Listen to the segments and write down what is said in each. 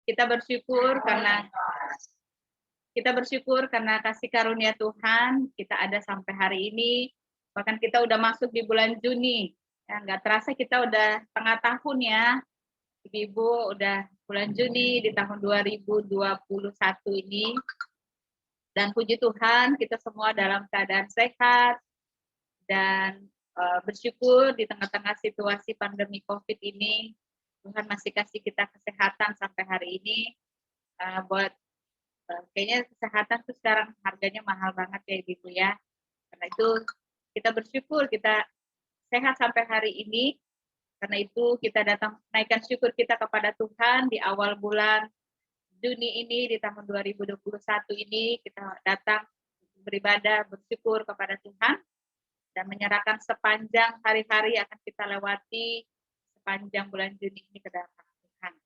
Kita bersyukur karena kasih karunia Tuhan, kita ada sampai hari ini. Bahkan kita udah masuk di bulan Juni. Ya, nggak terasa kita udah tengah tahun ya. Ibu udah bulan Juni di tahun 2021 ini. Dan puji Tuhan, kita semua dalam keadaan sehat dan bersyukur di tengah-tengah situasi pandemi COVID ini, Tuhan masih kasih kita kesehatan sampai hari ini. Kayaknya kesehatan tuh sekarang harganya mahal banget ya Ibu ya. Karena itu kita bersyukur kita sehat sampai hari ini. Karena itu kita datang naikkan syukur kita kepada Tuhan di awal bulan Juni ini, di tahun 2021 ini, kita datang beribadah, bersyukur kepada Tuhan, dan menyerahkan sepanjang hari-hari akan kita lewati sepanjang bulan Juni ini ke dalam Tuhan.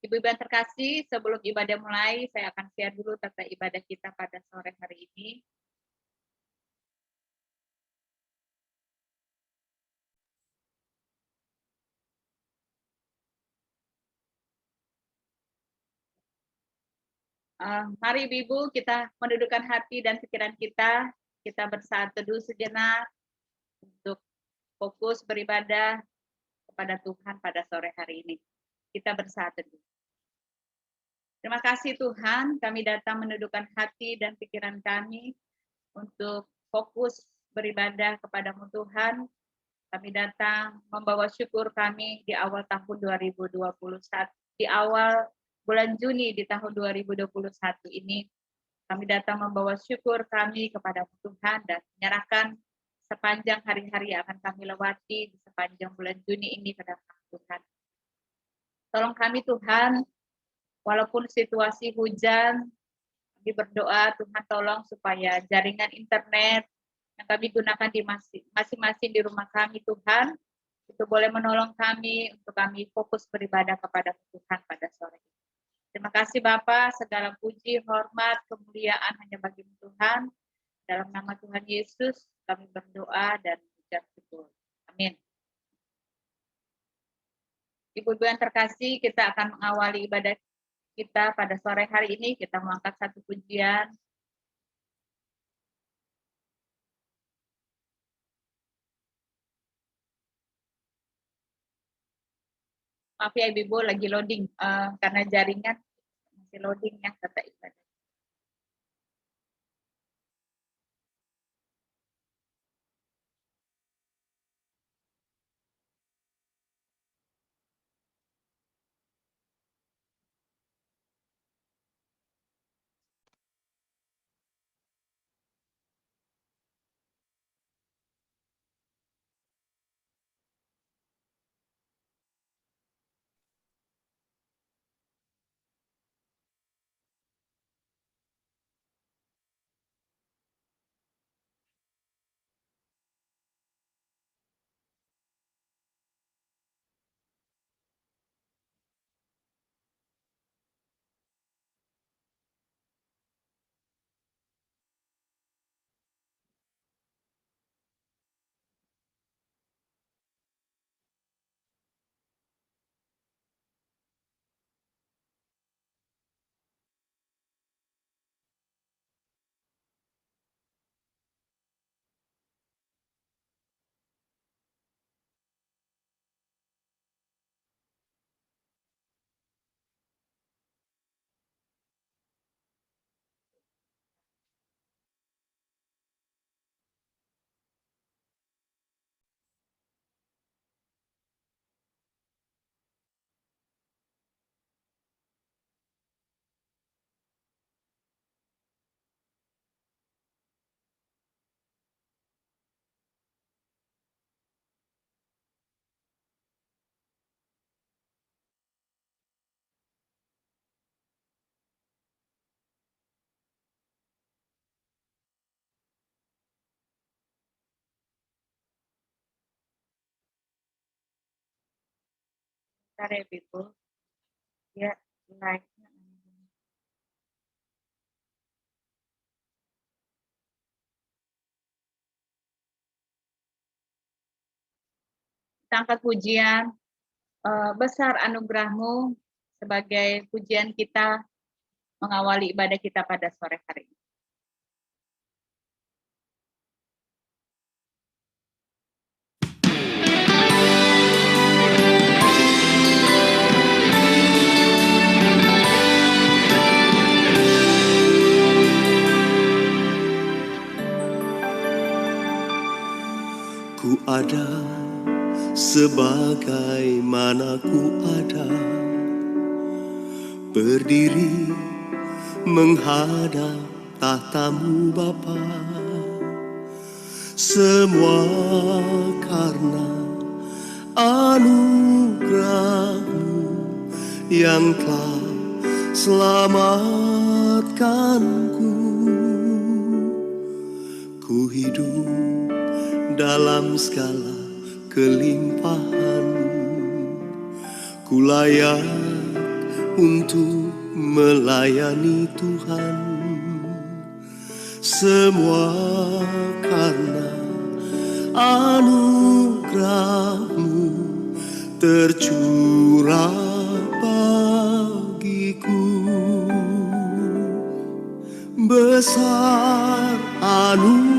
Ibu-ibu yang terkasih, sebelum ibadah mulai, saya akan share dulu tata ibadah kita pada sore hari ini. Mari Ibu, kita mendudukkan hati dan pikiran kita bersaat teduh sejenak untuk fokus beribadah kepada Tuhan pada sore hari ini. Kita bersaat teduh. Terima kasih Tuhan, kami datang menundukkan hati dan pikiran kami untuk fokus beribadah kepadamu Tuhan. Kami datang membawa syukur kami di awal tahun 2021, di awal bulan Juni di tahun 2021 ini. Kami datang membawa syukur kami kepada Tuhan dan menyerahkan sepanjang hari-hari yang akan kami lewati di sepanjang bulan Juni ini ke dalam Tuhan. Tolong kami Tuhan, walaupun situasi hujan, kami berdoa Tuhan tolong supaya jaringan internet yang kami gunakan di masing-masing di rumah kami Tuhan, itu boleh menolong kami untuk kami fokus beribadah kepada Tuhan pada sore ini. Terima kasih Bapa, segala puji, hormat, kemuliaan hanya bagi Tuhan. Dalam nama Tuhan Yesus kami berdoa dan ucap syukur. Amin. Ibu-ibu yang terkasih, kita akan mengawali ibadah kita pada sore hari ini. Kita mengangkat satu pujian. Maaf ya Ibu, lagi loading karena jaringan masih loading ya kata ibadah. Bentar ya Ibu. Ya, like-nya. Kita angkat pujian, besar anugerah-Mu, sebagai pujian kita mengawali ibadah kita pada sore hari ini. Ku ada sebagaimana ku ada, berdiri menghadap tahta-Mu Bapa. Semua karena anugerah-Mu yang telah selamatkanku. Ku hidup dalam segala kelimpahan, ku layak untuk melayani Tuhan. Semua karena anugerah-Mu tercurah bagiku. Besar anugerah-Mu,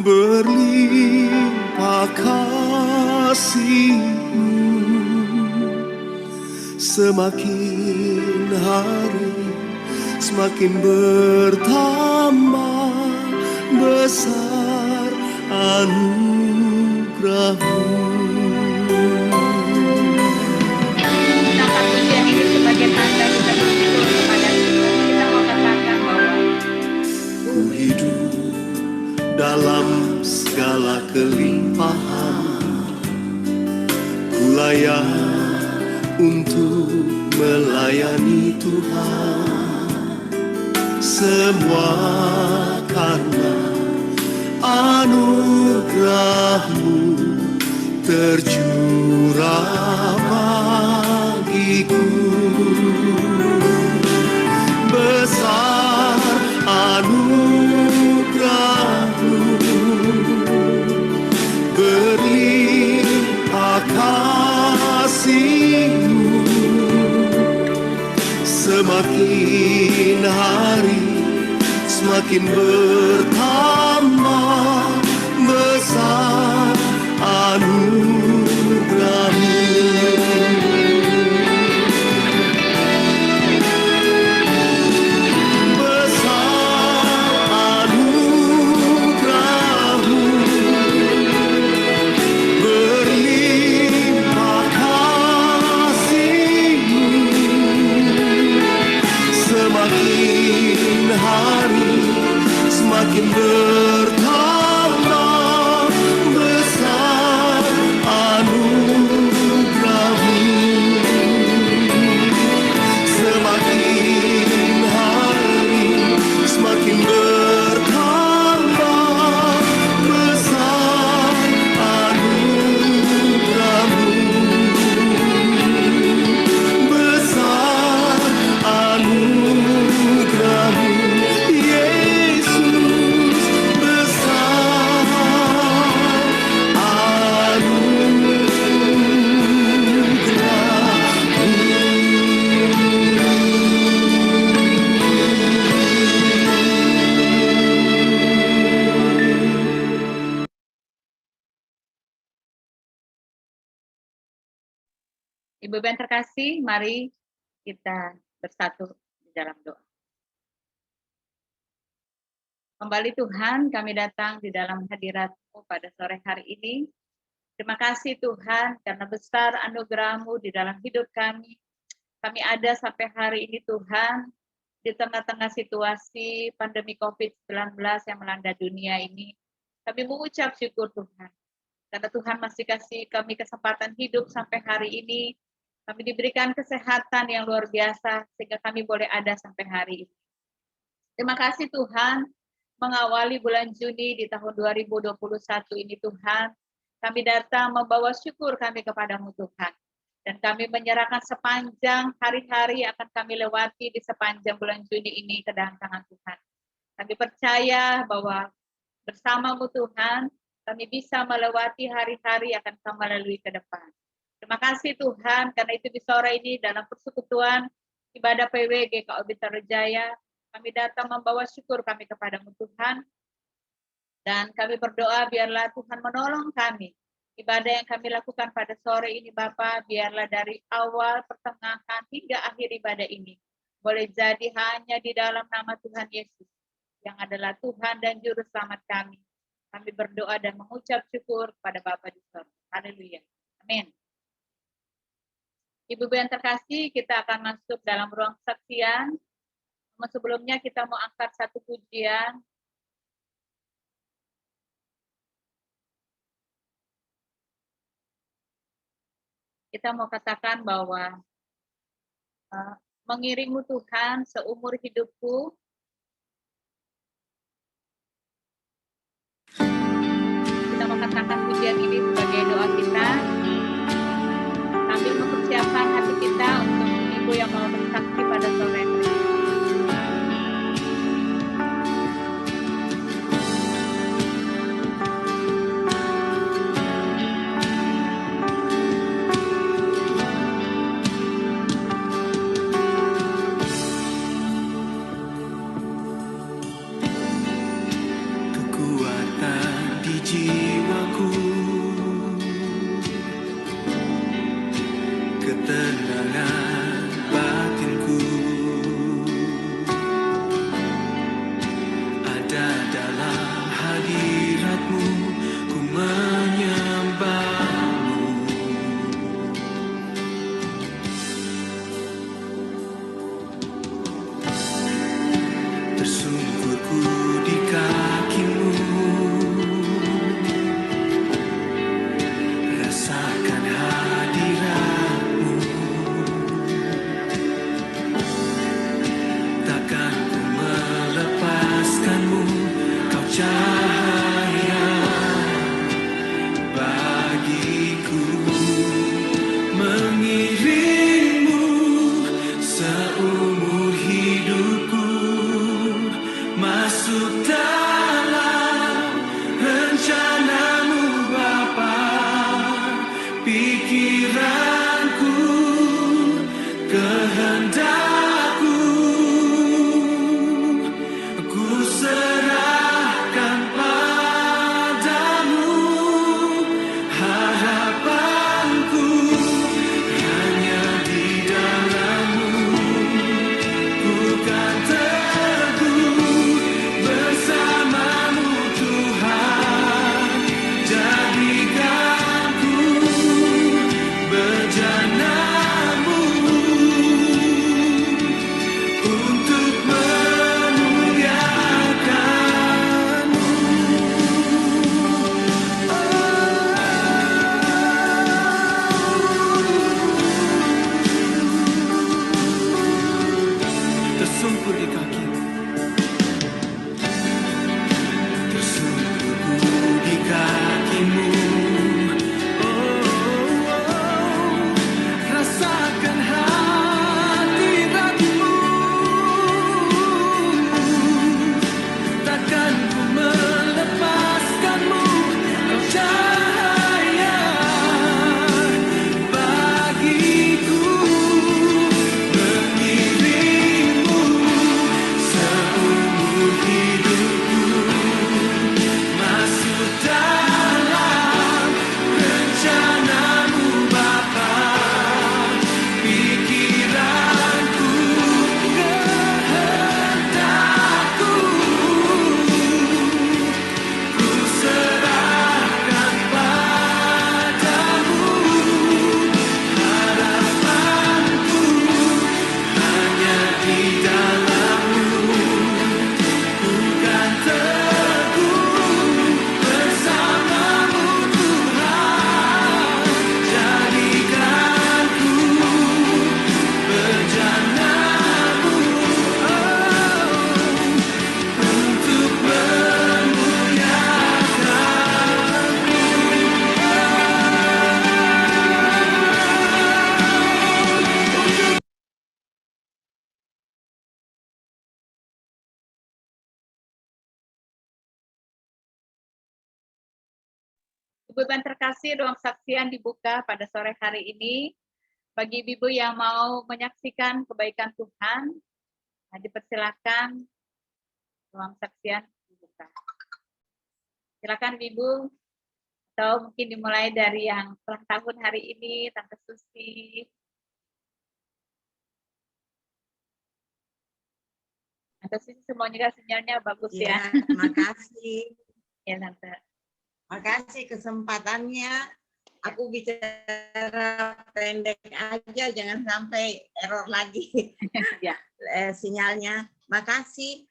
berlimpah kasih-Mu, semakin hari semakin bertambah besar anugerah-Mu. Angkat pujian ini sebagai tanda kita bersyukur kepada Tuhan. Kita mau katakan bahwa Ku hidup dalam segala kelimpahan, ku layak untuk melayani Tuhan. Semua karena anugerah-Mu tercurah bagiku. Besar anugerah-Mu, berlimpah kasih-Mu, semakin hari semakin bertambah besar anugerah-Mu. Semakin bertambah besar anugerah-Mu. Semakin hari semakin bertambah besar anugerah-Mu. Besar anugerah-Mu. Ibu-ibu yang terkasih, mari kita bersatu di dalam doa. Kembali Tuhan, kami datang di dalam hadirat-Mu pada sore hari ini. Terima kasih Tuhan, karena besar anugerah-Mu di dalam hidup kami. Kami ada sampai hari ini Tuhan, di tengah-tengah situasi pandemi COVID-19 yang melanda dunia ini. Kami mengucap syukur Tuhan, karena Tuhan masih kasih kami kesempatan hidup sampai hari ini. Kami diberikan kesehatan yang luar biasa, sehingga kami boleh ada sampai hari ini. Terima kasih Tuhan, mengawali bulan Juni di tahun 2021 ini Tuhan, kami datang membawa syukur kami kepadamu Tuhan. Dan kami menyerahkan sepanjang hari-hari akan kami lewati di sepanjang bulan Juni ini ke dalam tangan Tuhan. Kami percaya bahwa bersamamu Tuhan, kami bisa melewati hari-hari akan kami lalui ke depan. Terima kasih Tuhan, karena itu di sore ini dalam persekutuan ibadah PWG KOB Tarujaya, kami datang membawa syukur kami kepadamu Tuhan, dan kami berdoa biarlah Tuhan menolong kami. Ibadah yang kami lakukan pada sore ini Bapa, biarlah dari awal, pertengahan, hingga akhir ibadah ini, boleh jadi hanya di dalam nama Tuhan Yesus, yang adalah Tuhan dan Juru Selamat kami. Kami berdoa dan mengucap syukur pada Bapa di surga. Haleluya. Amin. Ibu-ibu yang terkasih, kita akan masuk dalam ruang kesaksian. Namun sebelumnya kita mau angkat satu pujian. Kita mau katakan bahwa mengiringmu Tuhan seumur hidupku. Kita mau katakan pujian ini sebagai doa kita, sambil mempersiapkan hati kita untuk ibu yang mau bersaksi pada sore ini. Jiwaku, ketenangan batinku ada dalam hadirat-Mu, ku menyembah-Mu. Tersungkurku di kaki-Mu, rasakan hadirat-Mu. Takkan ku melepaskan-Mu, Kau cahaya bagiku. Mengiring-Mu seumur hidupku, masuk dalam rencana-Mu Bapa. Pikiranku, kehendak-Ku, ku serahkan padamu. Harapanku hanya di dalam-Mu, ku kan teguh bersama-Mu Tuhan. Jadikanku berjana-Mu, Ibu yang terkasih, ruang saksian dibuka pada sore hari ini. Bagi ibu yang mau menyaksikan kebaikan Tuhan, dipersilakan ruang saksian dibuka. Silakan ibu, atau mungkin dimulai dari yang ulang tahun hari ini, Tante Susi. Tante Susi semuanya sinyalnya bagus ya. Terima kasih. Ya, Tante. Makasih kesempatannya. Aku bicara pendek aja, jangan sampai error lagi Ya. sinyalnya. Makasih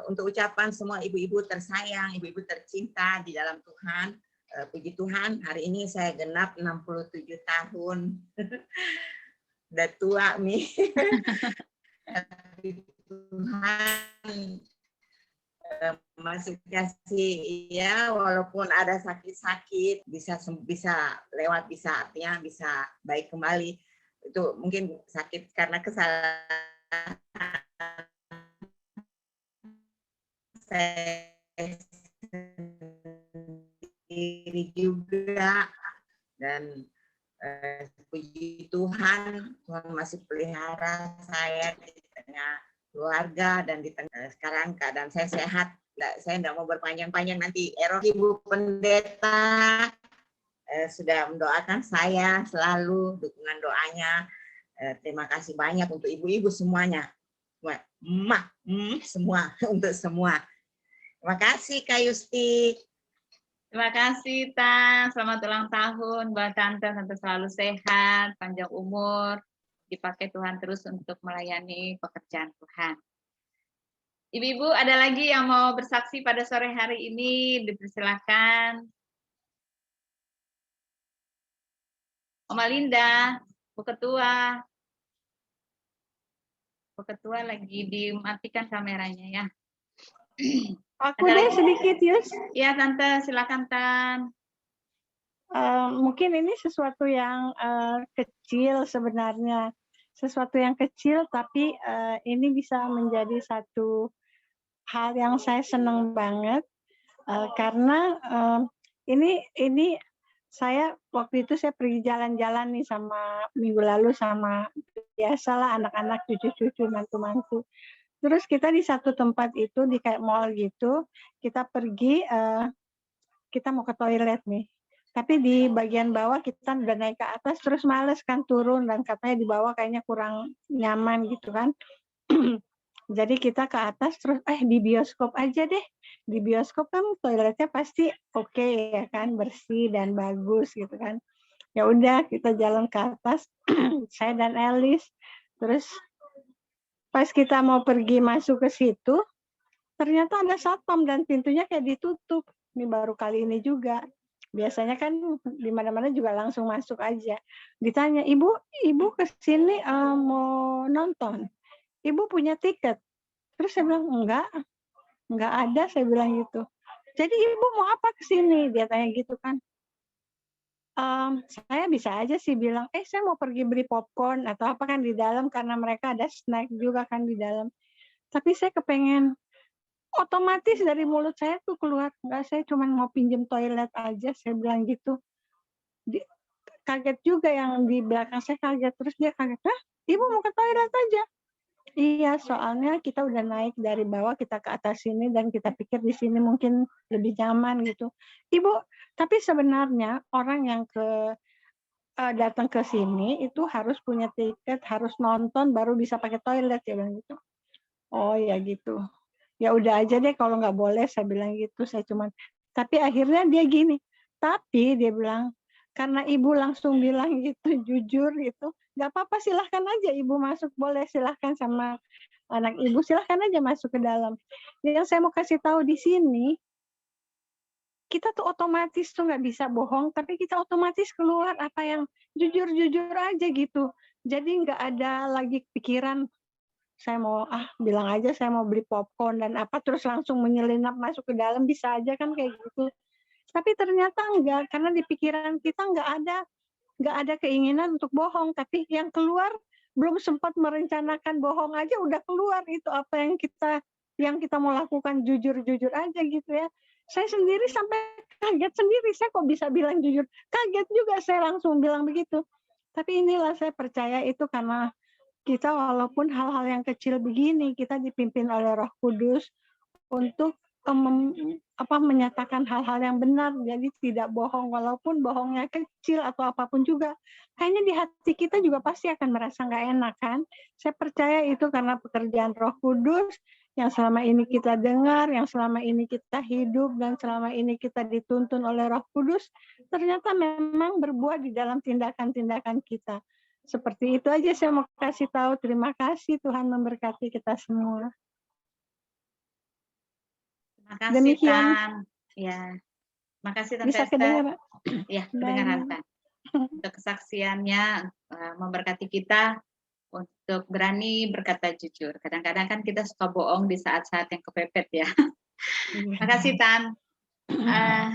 untuk ucapan semua ibu-ibu tersayang, ibu-ibu tercinta di dalam Tuhan. Puji Tuhan, hari ini saya genap 67 tahun. Udah tua nih. Tuhan masih kasih ya, walaupun ada sakit-sakit bisa lewat, bisa artinya bisa baik kembali. Itu mungkin sakit karena kesalahan saya sendiri juga, dan puji Tuhan, Tuhan masih pelihara saya di tengah keluarga dan di tengah sekarang keadaan saya sehat. Saya tidak mau berpanjang-panjang, nanti error. Ibu Pendeta sudah mendoakan saya selalu, dukungan doanya. Terima kasih banyak untuk ibu-ibu semuanya. Semua untuk semua. Terima kasih Kak Yusti. Terima kasih, Tan. Selamat ulang tahun buat Tante. Tante selalu sehat, panjang umur, dipakai Tuhan terus untuk melayani pekerjaan Tuhan. Ibu-ibu, ada lagi yang mau bersaksi pada sore hari ini? Dipersilakan. Oma Linda, Bu Ketua. Bu Ketua lagi dimatikan kameranya ya. Aku deh sedikit, Yus. Iya, Tante, silakan, Tan. Mungkin ini sesuatu yang kecil sebenarnya. Sesuatu yang kecil, tapi ini bisa menjadi satu hal yang saya senang banget. Karena ini saya waktu itu saya pergi jalan-jalan nih sama minggu lalu sama biasalah anak-anak, cucu-cucu, mantu-mantu. Terus kita di satu tempat itu di kayak mall gitu, kita pergi, kita mau ke toilet nih. Tapi di bagian bawah kita udah naik ke atas, terus males kan turun, dan katanya di bawah kayaknya kurang nyaman gitu kan. Jadi kita ke atas, terus di bioskop aja deh. Di bioskop kan toiletnya pasti oke ya kan, bersih dan bagus gitu kan. Ya udah kita jalan ke atas, saya dan Elis. Terus pas kita mau pergi masuk ke situ, ternyata ada satpam dan pintunya kayak ditutup. Ini baru kali ini juga. Biasanya kan di mana-mana juga langsung masuk aja. Ditanya, ibu ke sini mau nonton? Ibu punya tiket? Terus saya bilang, enggak ada, saya bilang gitu. Jadi ibu mau apa ke sini? Dia tanya gitu kan. Saya bisa aja sih bilang, saya mau pergi beli popcorn atau apa kan di dalam, karena mereka ada snack juga kan di dalam. Tapi saya kepengen, otomatis dari mulut saya tuh keluar, enggak, saya cuma mau pinjem toilet aja, saya bilang gitu. Kaget juga yang di belakang saya kaget, terus dia kaget, ibu mau ke toilet aja? Iya, soalnya kita udah naik dari bawah, kita ke atas sini, dan kita pikir di sini mungkin lebih nyaman gitu. Ibu, tapi sebenarnya orang yang datang ke sini itu harus punya tiket, harus nonton, baru bisa pakai toilet, ya bilang gitu. Oh ya gitu. Ya udah aja deh kalau nggak boleh, saya bilang gitu. Tapi akhirnya dia gini. Tapi dia bilang, karena ibu langsung bilang gitu, jujur gitu, nggak apa-apa, silahkan aja ibu masuk, boleh silahkan sama anak ibu, silahkan aja masuk ke dalam. Yang saya mau kasih tahu di sini, kita tuh otomatis tuh nggak bisa bohong, tapi kita otomatis keluar apa yang jujur-jujur aja gitu. Jadi nggak ada lagi pikiran, saya mau bilang aja saya mau beli popcorn dan apa, terus langsung menyelinap masuk ke dalam, bisa aja kan kayak gitu. Tapi ternyata enggak, karena di pikiran kita nggak ada keinginan untuk bohong, tapi yang keluar belum sempat merencanakan bohong aja udah keluar itu apa yang kita mau lakukan, jujur-jujur aja gitu ya. Saya sendiri sampai kaget sendiri, saya kok bisa bilang jujur. Kaget juga saya langsung bilang begitu. Tapi inilah saya percaya itu karena kita walaupun hal-hal yang kecil begini, kita dipimpin oleh Roh Kudus untuk menyatakan hal-hal yang benar, jadi tidak bohong, walaupun bohongnya kecil atau apapun juga. Kayaknya di hati kita juga pasti akan merasa nggak enak kan. Saya percaya itu karena pekerjaan Roh Kudus yang selama ini kita dengar, yang selama ini kita hidup, dan selama ini kita dituntun oleh Roh Kudus, ternyata memang berbuah di dalam tindakan-tindakan kita. Seperti itu aja saya mau kasih tahu. Terima kasih, Tuhan memberkati kita semua. Terima kasih, Demikian. Tan. Ya, terima kasih Tante Bisa Esther. kedengaran? Ya, kedengaran Tan. Untuk kesaksiannya memberkati kita untuk berani berkata jujur. Kadang-kadang kan kita suka bohong di saat-saat yang kepepet ya. Terima kasih Tan.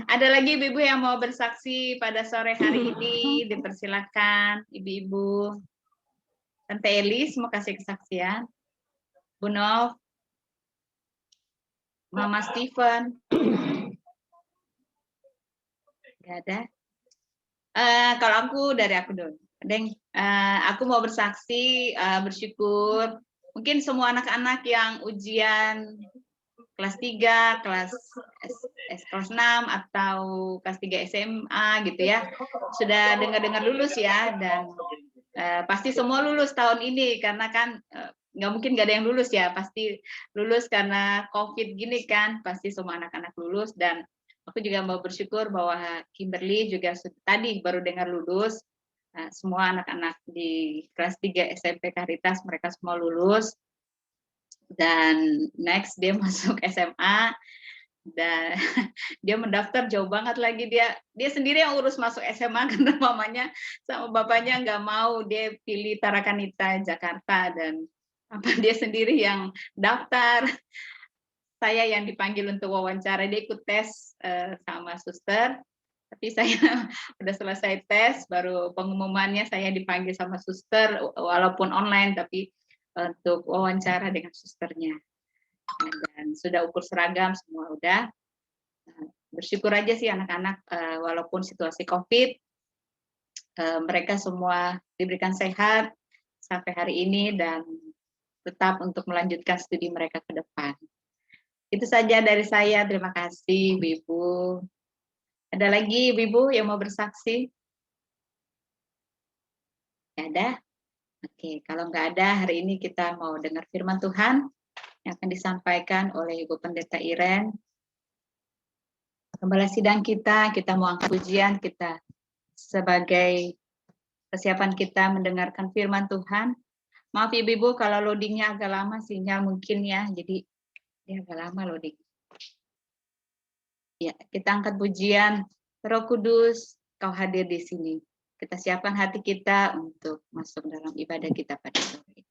Ada lagi ibu-ibu yang mau bersaksi pada sore hari ini, dipersilakan ibu-ibu. Tante Elis mau kasih kesaksian. Bu Nov, Mama Steven. Gak ada. Kalau aku dari aku dulu. Aku mau bersaksi, bersyukur. Mungkin semua anak-anak yang ujian kelas 3, kelas kelas 6 atau kelas 3 SMA gitu ya, sudah dengar-dengar lulus ya, dan pasti semua lulus tahun ini karena kan nggak mungkin nggak ada yang lulus ya, pasti lulus karena COVID gini kan, pasti semua anak-anak lulus. Dan aku juga mau bersyukur bahwa Kimberly juga tadi baru dengar lulus. Semua anak-anak di kelas 3 SMP Caritas mereka semua lulus. Dan next dia masuk SMA dan dia mendaftar jauh banget lagi, dia sendiri yang urus masuk SMA karena mamanya sama bapaknya nggak mau, dia pilih Tarakanita Jakarta dan dia sendiri yang daftar. Saya yang dipanggil untuk wawancara, dia ikut tes sama suster, tapi saya udah selesai tes, baru pengumumannya saya dipanggil sama suster walaupun online, tapi untuk wawancara dengan susternya. Dan sudah ukur seragam semua udah. Bersyukur aja sih anak-anak walaupun situasi COVID, mereka semua diberikan sehat sampai hari ini dan tetap untuk melanjutkan studi mereka ke depan. Itu saja dari saya. Terima kasih Ibu. Ada lagi Ibu yang mau bersaksi? Nggak ada? Oke, kalau nggak ada, hari ini kita mau dengar firman Tuhan yang akan disampaikan oleh Ibu Pendeta Iren. Gembala sidang kita mau angkat pujian kita sebagai persiapan kita mendengarkan firman Tuhan. Maaf Ibu kalau loadingnya agak lama, sinyal mungkin ya, jadi dia agak lama loading. Ya, kita angkat pujian, Roh Kudus, Kau hadir di sini. Kita siapkan hati kita untuk masuk dalam ibadah kita pada sore ini.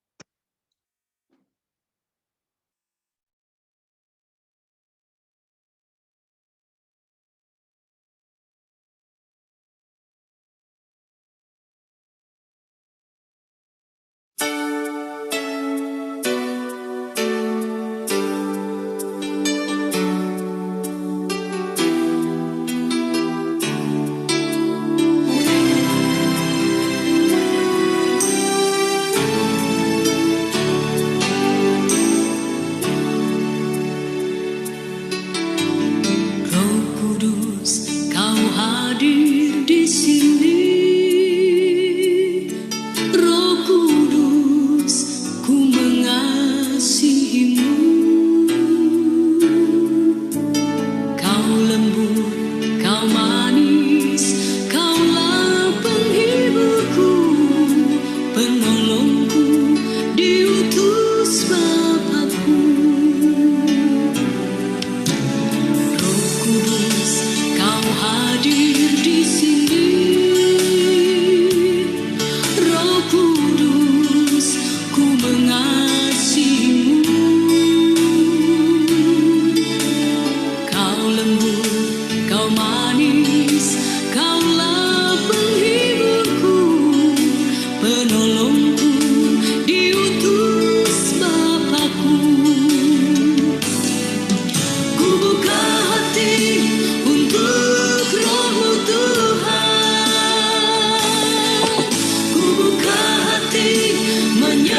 Ku buka hati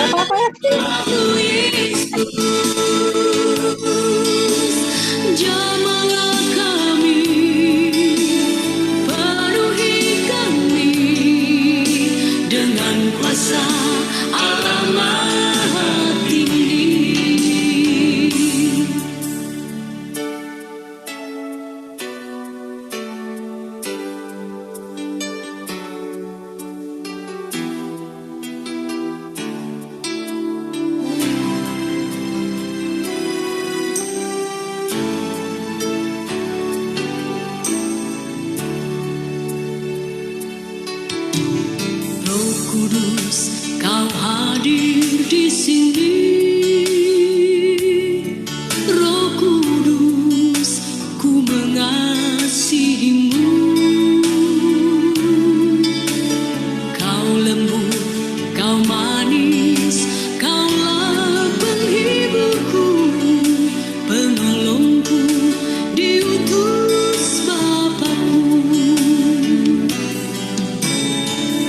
Apa ya sih? Jamahlah kami, penuhi kami dengan kuasa Allah Maha Tinggi. Roh Kudus, Kau hadir di sini. Roh Kudus, ku mengasihimu. Kau lembut, Kau manis, Kaulah penghiburku, penolongku, diutus Bapakku.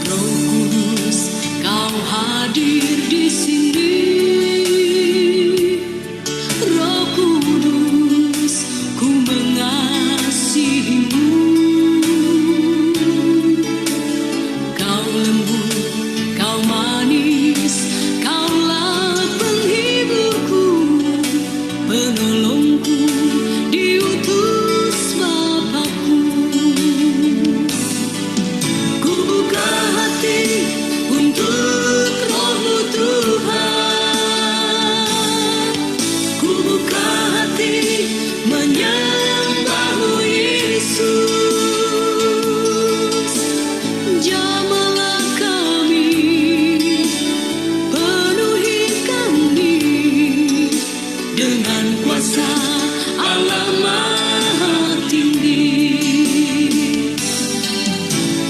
Roh Kudus, Kau hadir di sini. Roh Kudus, ku mengasihimu. Kau lembut, Kau manis, Kaulah penghiburku, penolongku, diutus Bapakku. Ku buka hati untuk Roh-Mu Tuhan. Ku buka hati menyembah-Mu Yesus. Jamahlah kami, penuhi kami dengan kuasa Allah Maha Tinggi.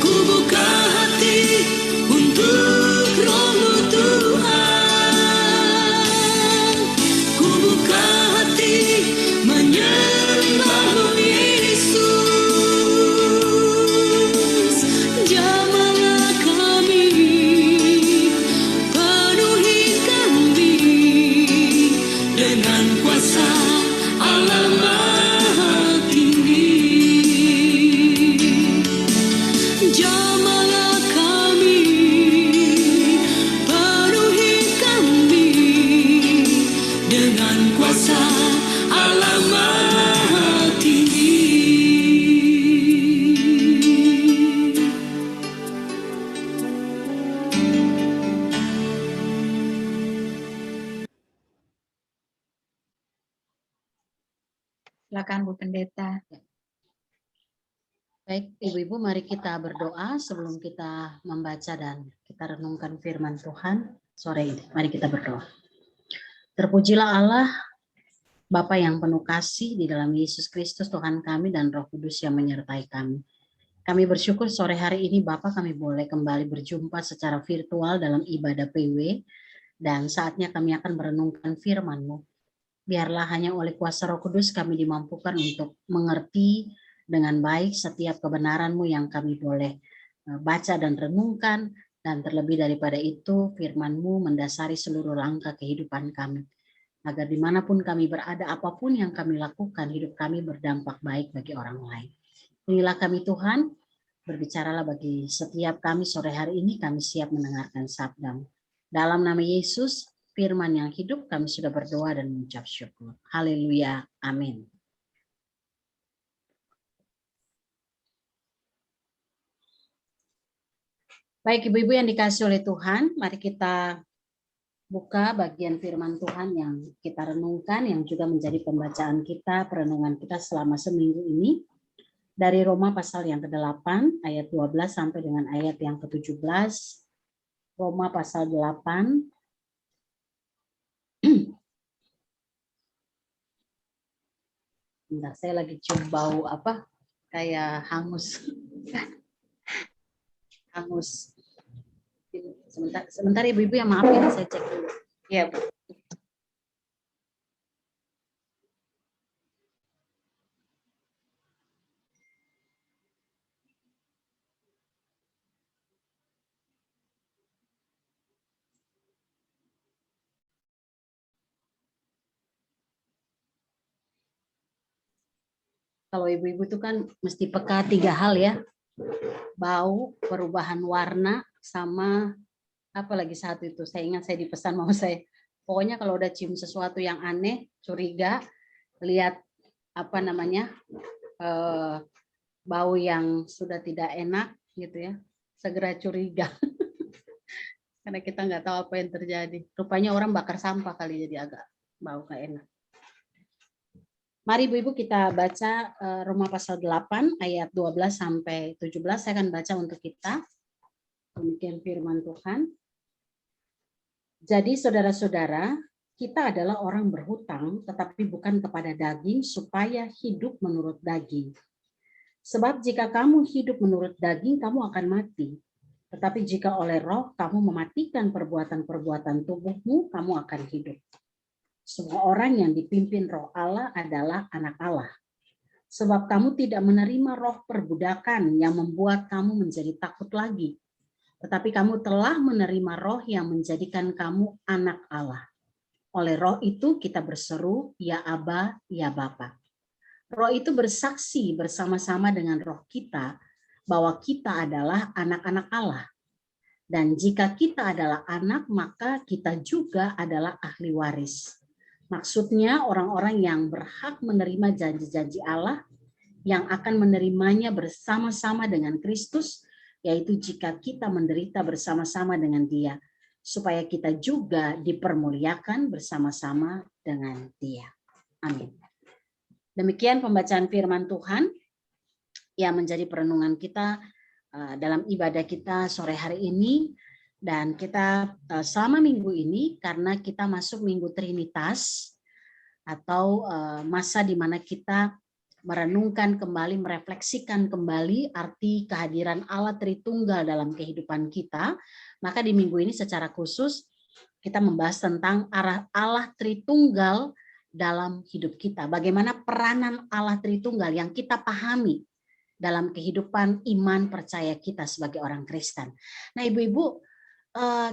Ku buka hati untuk Roh-Mu Tuhan. Ku buka hati menyembah-Mu Yesus. Jamahlah kami, penuhi kami dengan kuasa Allah Maha Tinggi. Jamahlah kami, penuhi kami dengan kuasa Allah Maha Tinggi. Silakan Bu Pendeta. Baik, Ibu-Ibu, mari kita berdoa sebelum kita membaca dan kita renungkan firman Tuhan sore ini. Mari kita berdoa. Terpujilah Allah, Bapa yang penuh kasih di dalam Yesus Kristus Tuhan kami dan Roh Kudus yang menyertai kami. Kami bersyukur sore hari ini Bapa kami boleh kembali berjumpa secara virtual dalam ibadah PW dan saatnya kami akan merenungkan firman-Mu. Biarlah hanya oleh kuasa Roh Kudus kami dimampukan untuk mengerti dengan baik setiap kebenaran-Mu yang kami boleh baca dan renungkan, dan terlebih daripada itu firman-Mu mendasari seluruh langkah kehidupan kami, agar dimanapun kami berada, apapun yang kami lakukan, hidup kami berdampak baik bagi orang lain. Inilah kami Tuhan, berbicaralah bagi setiap kami sore hari ini, kami siap mendengarkan sabda-Mu. Dalam nama Yesus, firman yang hidup, kami sudah berdoa dan mengucap syukur. Haleluya, amin. Baik Ibu-Ibu yang dikasih oleh Tuhan, mari kita buka bagian firman Tuhan yang kita renungkan, yang juga menjadi pembacaan kita, perenungan kita selama seminggu ini. Dari Roma pasal yang ke-8, ayat 12 sampai dengan ayat yang ke-17. Roma pasal 8. Bentar, saya lagi cium bau apa? Kayak hangus. Hangus. Sebentar Ibu-Ibu yang maaf ya, saya cek dulu. Ya, Bu. Kalau ibu-ibu itu kan mesti peka 3 hal ya. Bau, perubahan warna, sama apa lagi satu itu. Saya ingat saya dipesan mama saya. Pokoknya kalau udah cium sesuatu yang aneh, curiga, lihat apa namanya, bau yang sudah tidak enak gitu ya, segera curiga. Karena kita nggak tahu apa yang terjadi. Rupanya orang bakar sampah kali, jadi agak bau nggak enak. Mari ibu-ibu kita baca Roma pasal 8 ayat 12 sampai 17. Saya akan baca untuk kita. Demikian firman Tuhan. Jadi saudara-saudara, kita adalah orang berhutang tetapi bukan kepada daging supaya hidup menurut daging. Sebab jika kamu hidup menurut daging, kamu akan mati. Tetapi jika oleh roh kamu mematikan perbuatan-perbuatan tubuhmu, kamu akan hidup. Semua orang yang dipimpin roh Allah adalah anak Allah. Sebab kamu tidak menerima roh perbudakan yang membuat kamu menjadi takut lagi. Tetapi kamu telah menerima roh yang menjadikan kamu anak Allah. Oleh roh itu kita berseru, ya Aba, ya Bapa. Roh itu bersaksi bersama-sama dengan roh kita bahwa kita adalah anak-anak Allah. Dan jika kita adalah anak, maka kita juga adalah ahli waris. Maksudnya orang-orang yang berhak menerima janji-janji Allah yang akan menerimanya bersama-sama dengan Kristus, yaitu jika kita menderita bersama-sama dengan Dia, supaya kita juga dipermuliakan bersama-sama dengan Dia. Amin. Demikian pembacaan firman Tuhan yang menjadi perenungan kita dalam ibadah kita sore hari ini. Dan kita selama minggu ini, karena kita masuk minggu Trinitas, atau masa di mana kita merenungkan kembali, merefleksikan kembali arti kehadiran Allah Tritunggal dalam kehidupan kita, maka di minggu ini secara khusus kita membahas tentang arah Allah Tritunggal dalam hidup kita. Bagaimana peranan Allah Tritunggal yang kita pahami dalam kehidupan iman percaya kita sebagai orang Kristen. Nah ibu-ibu,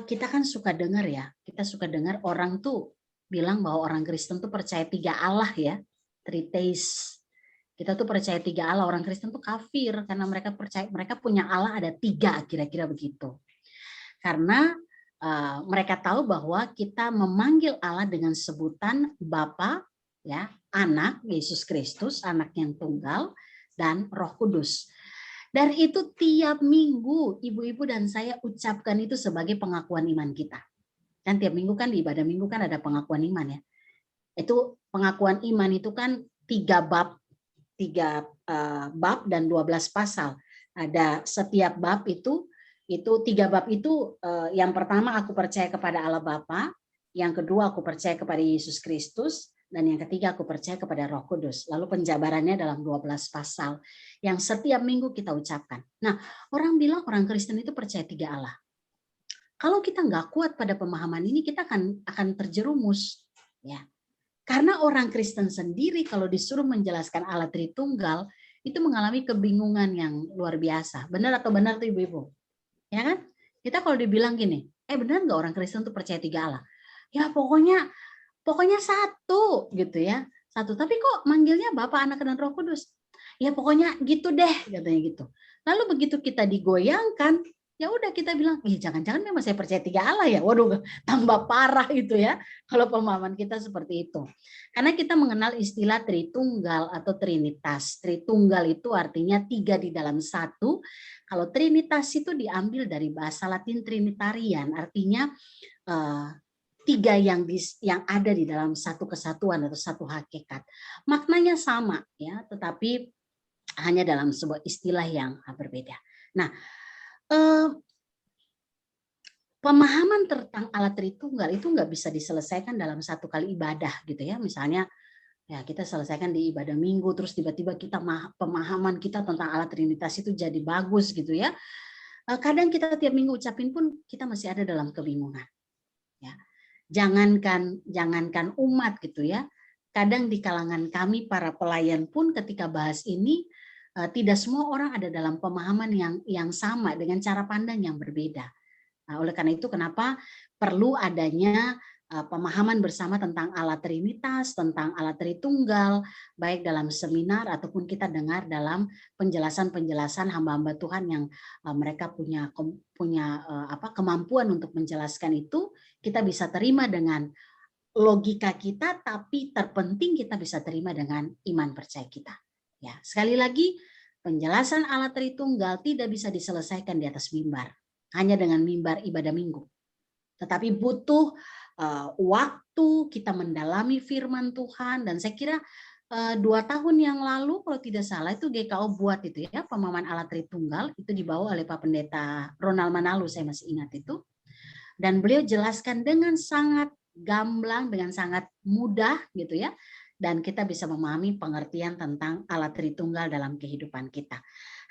kita kan suka dengar ya, kita suka dengar orang tuh bilang bahwa orang Kristen tuh percaya 3 Allah ya, Tritheis. Kita tuh percaya 3 Allah, orang Kristen tuh kafir karena mereka percaya mereka punya Allah ada 3, kira-kira begitu. Karena mereka tahu bahwa kita memanggil Allah dengan sebutan Bapa, ya, Anak Yesus Kristus, Anak yang tunggal, dan Roh Kudus. Dan itu tiap minggu ibu-ibu dan saya ucapkan itu sebagai pengakuan iman kita. Kan tiap minggu kan di ibadah minggu kan ada pengakuan iman ya. Itu pengakuan iman itu kan 3 bab dan 12 pasal. Ada setiap bab itu 3 bab itu yang pertama aku percaya kepada Allah Bapa, yang kedua aku percaya kepada Yesus Kristus, dan yang ketiga aku percaya kepada Roh Kudus. Lalu penjabarannya dalam 12 pasal yang setiap minggu kita ucapkan. Nah, orang bilang orang Kristen itu percaya 3 Allah. Kalau kita nggak kuat pada pemahaman ini, kita akan terjerumus, ya. Karena orang Kristen sendiri kalau disuruh menjelaskan Allah Tritunggal itu mengalami kebingungan yang luar biasa. Benar atau benar tuh ibu-ibu? Ya kan? Kita kalau dibilang gini, benar nggak orang Kristen tuh percaya 3 Allah? Ya pokoknya satu gitu ya, satu. Tapi kok manggilnya Bapa, Anak, dan Roh Kudus? Ya pokoknya gitu deh, katanya gitu. Lalu begitu kita digoyangkan, ya udah kita bilang, jangan-jangan memang saya percaya 3 Allah ya. Waduh, tambah parah itu ya kalau pemahaman kita seperti itu. Karena kita mengenal istilah Tritunggal atau Trinitas. Tritunggal itu artinya 3 di dalam 1. Kalau Trinitas itu diambil dari bahasa Latin Trinitarian, artinya 3 yang ada di dalam satu kesatuan atau satu hakikat. Maknanya sama ya, tetapi hanya dalam sebuah istilah yang berbeda. Nah, pemahaman tentang Allah Tritunggal itu nggak bisa diselesaikan dalam 1 kali ibadah gitu ya. Misalnya ya kita selesaikan di ibadah minggu, terus tiba-tiba kita pemahaman kita tentang Allah Trinitas itu jadi bagus gitu ya. Kadang kita tiap minggu ucapin pun kita masih ada dalam kebingungan. Ya. Jangankan umat gitu ya. Kadang di kalangan kami para pelayan pun ketika bahas ini tidak semua orang ada dalam pemahaman yang sama dengan cara pandang yang berbeda. Nah, oleh karena itu kenapa perlu adanya pemahaman bersama tentang Allah Trinitas, tentang Allah Tritunggal, baik dalam seminar ataupun kita dengar dalam penjelasan-penjelasan hamba-hamba Tuhan yang mereka punya kemampuan untuk menjelaskan itu, kita bisa terima dengan logika kita, tapi terpenting kita bisa terima dengan iman percaya kita. Ya, sekali lagi penjelasan Allah Tritunggal tidak bisa diselesaikan di atas mimbar, hanya dengan mimbar ibadah minggu. Tetapi butuh waktu kita mendalami firman Tuhan, dan saya kira 2 tahun yang lalu kalau tidak salah itu GKO buat itu ya, pemahaman Allah Tritunggal, itu dibawa oleh Pak Pendeta Ronald Manalu, saya masih ingat itu. Dan beliau jelaskan dengan sangat gamblang, dengan sangat mudah gitu ya, dan kita bisa memahami pengertian tentang Allah Tritunggal dalam kehidupan kita.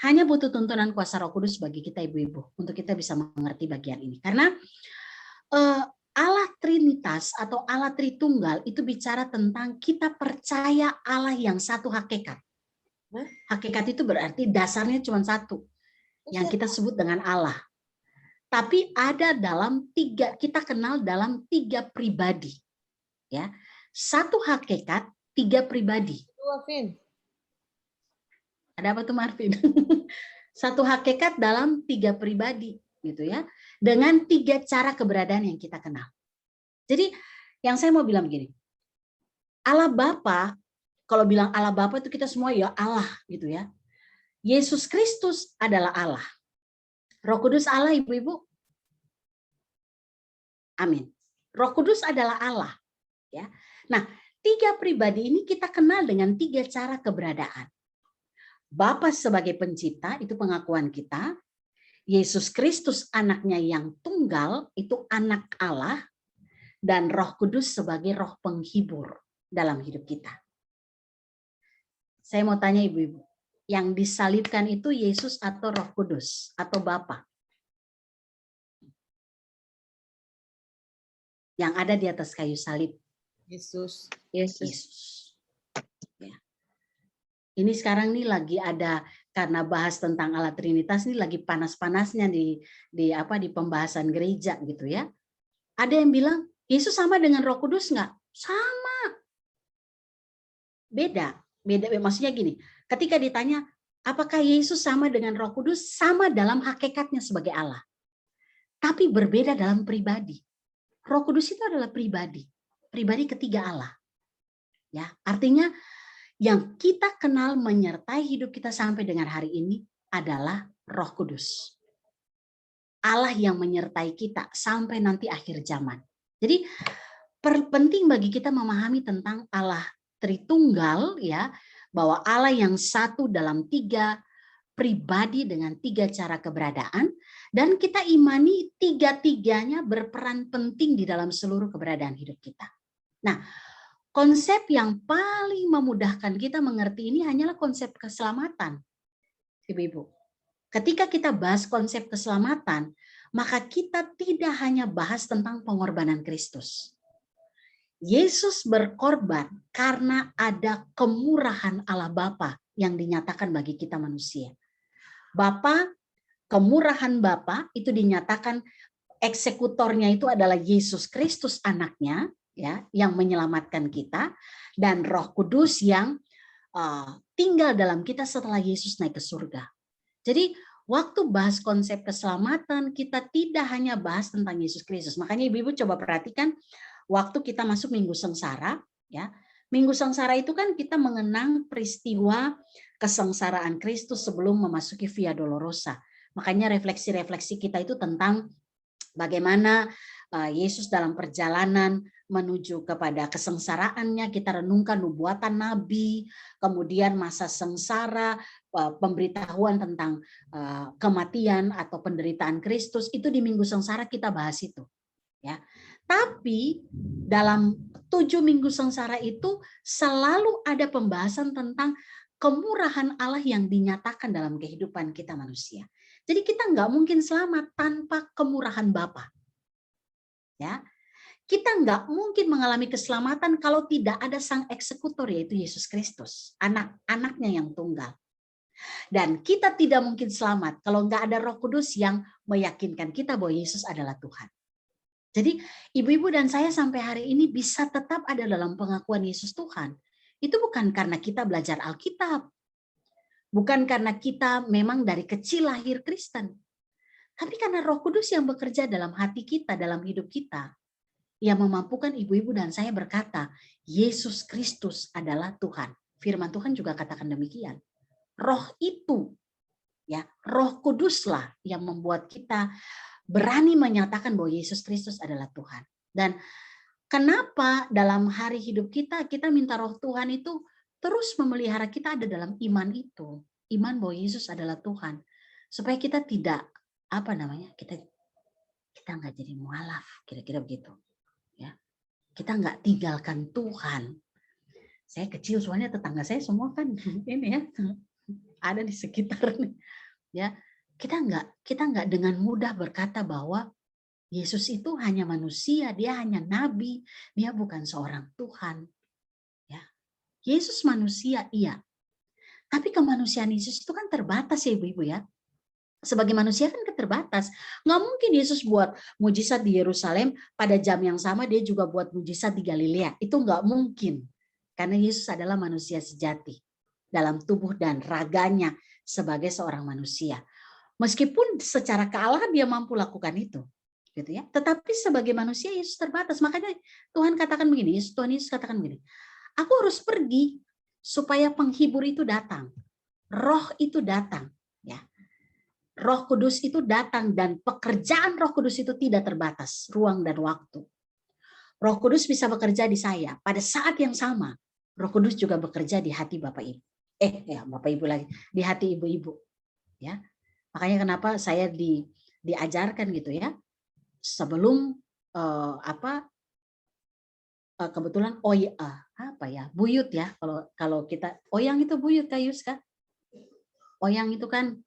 Hanya butuh tuntunan kuasa Roh Kudus bagi kita ibu-ibu untuk kita bisa mengerti bagian ini. Karena Allah Trinitas atau Allah Tritunggal itu bicara tentang kita percaya Allah yang satu hakikat. Hakikat itu berarti dasarnya cuma satu, yang kita sebut dengan Allah. Tapi ada dalam 3, kita kenal dalam 3 pribadi. Ya, satu hakikat, 3 pribadi. Ada apa tuh Marvin? Satu hakikat dalam 3 pribadi, gitu ya. Dengan 3 cara keberadaan yang kita kenal. Jadi yang saya mau bilang begini, Allah Bapa, kalau bilang Allah Bapa itu kita semua ya Allah gitu ya. Yesus Kristus adalah Allah. Roh Kudus Allah ibu-ibu. Amin. Roh Kudus adalah Allah. Ya. Nah, 3 pribadi ini kita kenal dengan 3 cara keberadaan. Bapa sebagai pencipta, itu pengakuan kita. Yesus Kristus anaknya yang tunggal, itu anak Allah. Dan Roh Kudus sebagai roh penghibur dalam hidup kita. Saya mau tanya ibu-ibu, yang disalibkan itu Yesus atau Roh Kudus atau Bapa? Yang ada di atas kayu salib. Yesus. Yesus. Ya. Ini sekarang nih lagi ada, karena bahas tentang Allah Trinitas ini lagi panas-panasnya di pembahasan gereja gitu ya. Ada yang bilang Yesus sama dengan Roh Kudus nggak? Sama. Beda. Maksudnya gini, ketika ditanya apakah Yesus sama dengan Roh Kudus, sama dalam hakikatnya sebagai Allah. Tapi berbeda dalam pribadi. Roh Kudus itu adalah pribadi ketiga Allah. Ya, artinya yang kita kenal menyertai hidup kita sampai dengan hari ini adalah Roh Kudus. Allah yang menyertai kita sampai nanti akhir zaman. Jadi penting bagi kita memahami tentang Allah Tritunggal ya, bahwa Allah yang satu dalam 3 pribadi dengan 3 cara keberadaan, dan kita imani 3-tiganya berperan penting di dalam seluruh keberadaan hidup kita. Nah, konsep yang paling memudahkan kita mengerti ini hanyalah konsep keselamatan. Ibu-ibu, ketika kita bahas konsep keselamatan, maka kita tidak hanya bahas tentang pengorbanan Kristus. Yesus berkorban karena ada kemurahan Allah Bapa yang dinyatakan bagi kita manusia. Bapa, kemurahan Bapa itu dinyatakan, eksekutornya itu adalah Yesus Kristus anaknya ya, yang menyelamatkan kita, dan Roh Kudus yang tinggal dalam kita setelah Yesus naik ke surga. Jadi waktu bahas konsep keselamatan, kita tidak hanya bahas tentang Yesus Kristus. Makanya ibu-ibu coba perhatikan waktu kita masuk Minggu Sengsara, ya. Minggu Sengsara itu kan kita mengenang peristiwa kesengsaraan Kristus sebelum memasuki Via Dolorosa. Makanya refleksi-refleksi kita itu tentang bagaimana Yesus dalam perjalanan menuju kepada kesengsaraannya, kita renungkan nubuatan Nabi, kemudian masa sengsara, pemberitahuan tentang kematian atau penderitaan Kristus, itu di Minggu Sengsara kita bahas itu. Ya. Tapi dalam 7 minggu sengsara itu selalu ada pembahasan tentang kemurahan Allah yang dinyatakan dalam kehidupan kita manusia. Jadi kita nggak mungkin selamat tanpa kemurahan Bapa. Ya, kita nggak mungkin mengalami keselamatan kalau tidak ada sang eksekutor, yaitu Yesus Kristus, anaknya yang tunggal. Dan kita tidak mungkin selamat kalau nggak ada Roh Kudus yang meyakinkan kita bahwa Yesus adalah Tuhan. Jadi ibu-ibu dan saya sampai hari ini bisa tetap ada dalam pengakuan Yesus Tuhan. Itu bukan karena kita belajar Alkitab. Bukan karena kita memang dari kecil lahir Kristen. Tapi karena Roh Kudus yang bekerja dalam hati kita, dalam hidup kita. Yang memampukan ibu-ibu dan saya berkata, Yesus Kristus adalah Tuhan. Firman Tuhan juga katakan demikian. Roh itu, ya, Roh Kuduslah yang membuat kita berani menyatakan bahwa Yesus Kristus adalah Tuhan. Dan kenapa dalam hari hidup kita minta Roh Tuhan itu terus memelihara kita ada dalam iman itu. Iman bahwa Yesus adalah Tuhan. Supaya kita tidak, kita nggak jadi mualaf, kira-kira begitu. Ya, kita nggak tinggalkan Tuhan. Saya kecil soalnya tetangga saya semua kan ini ya, ada di sekitar. Ya, kita nggak dengan mudah berkata bahwa Yesus itu hanya manusia, dia hanya nabi, dia bukan seorang Tuhan. Ya, Yesus manusia, iya. Tapi kemanusiaan Yesus itu kan terbatas ya ibu-ibu ya. Sebagai manusia kan terbatas. Nggak mungkin Yesus buat mujizat di Yerusalem, pada jam yang sama dia juga buat mujizat di Galilea. Itu nggak mungkin. Karena Yesus adalah manusia sejati. Dalam tubuh dan raganya sebagai seorang manusia. Meskipun secara kealahan dia mampu lakukan itu, gitu ya. Tetapi sebagai manusia Yesus terbatas. Makanya Tuhan katakan begini, Tuhan Yesus katakan begini, aku harus pergi supaya penghibur itu datang, Roh itu datang, ya. Roh Kudus itu datang dan pekerjaan Roh Kudus itu tidak terbatas ruang dan waktu. Roh Kudus bisa bekerja di saya pada saat yang sama. Roh Kudus juga bekerja di hati Bapak Ibu. Bapak Ibu lagi, di hati ibu-ibu, ya. Makanya kenapa saya diajarkan gitu ya, sebelum kebetulan buyut ya, kalau kita oyang itu buyut Kayus kan, oyang itu kan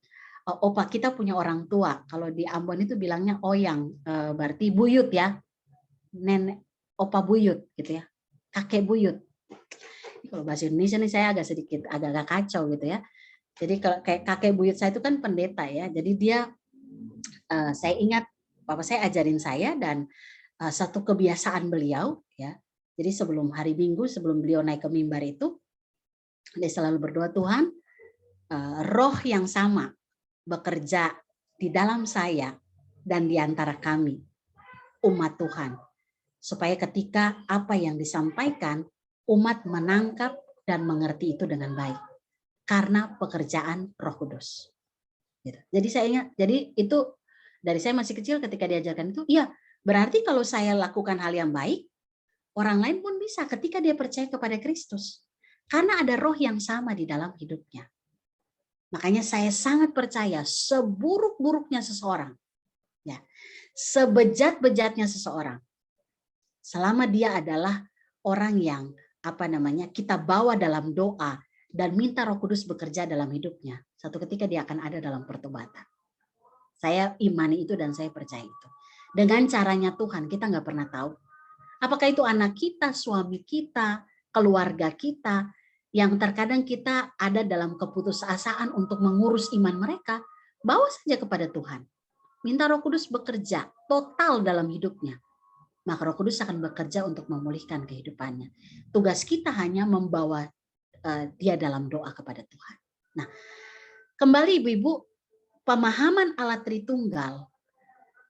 opa kita punya orang tua, kalau di Ambon itu bilangnya oyang, berarti buyut ya, nenek opa buyut gitu ya, kakek buyut. Kalau bahasa Indonesia nih saya agak kacau gitu ya. Jadi kalau kayak kakek buyut saya itu kan pendeta ya. Jadi dia, saya ingat Bapak saya ajarin saya dan satu kebiasaan beliau ya. Jadi sebelum hari Minggu, sebelum beliau naik ke mimbar itu, dia selalu berdoa, Tuhan, roh yang sama bekerja di dalam saya dan di antara kami, umat Tuhan. Supaya ketika apa yang disampaikan, umat menangkap dan mengerti itu dengan baik. Karena pekerjaan Roh Kudus. Jadi saya ingat, jadi itu dari saya masih kecil ketika diajarkan itu, iya berarti kalau saya lakukan hal yang baik, orang lain pun bisa ketika dia percaya kepada Kristus. Karena ada roh yang sama di dalam hidupnya. Makanya saya sangat percaya seburuk-buruknya seseorang, ya, sebejat-bejatnya seseorang, selama dia adalah orang yang kita bawa dalam doa, dan minta Roh Kudus bekerja dalam hidupnya. Satu ketika dia akan ada dalam pertobatan. Saya imani itu dan saya percaya itu. Dengan caranya Tuhan, kita nggak pernah tahu. Apakah itu anak kita, suami kita, keluarga kita, yang terkadang kita ada dalam keputusasaan untuk mengurus iman mereka, bawa saja kepada Tuhan. Minta Roh Kudus bekerja total dalam hidupnya. Maka Roh Kudus akan bekerja untuk memulihkan kehidupannya. Tugas kita hanya membawa dia dalam doa kepada Tuhan. Nah, kembali ibu-ibu, pemahaman Allah Tritunggal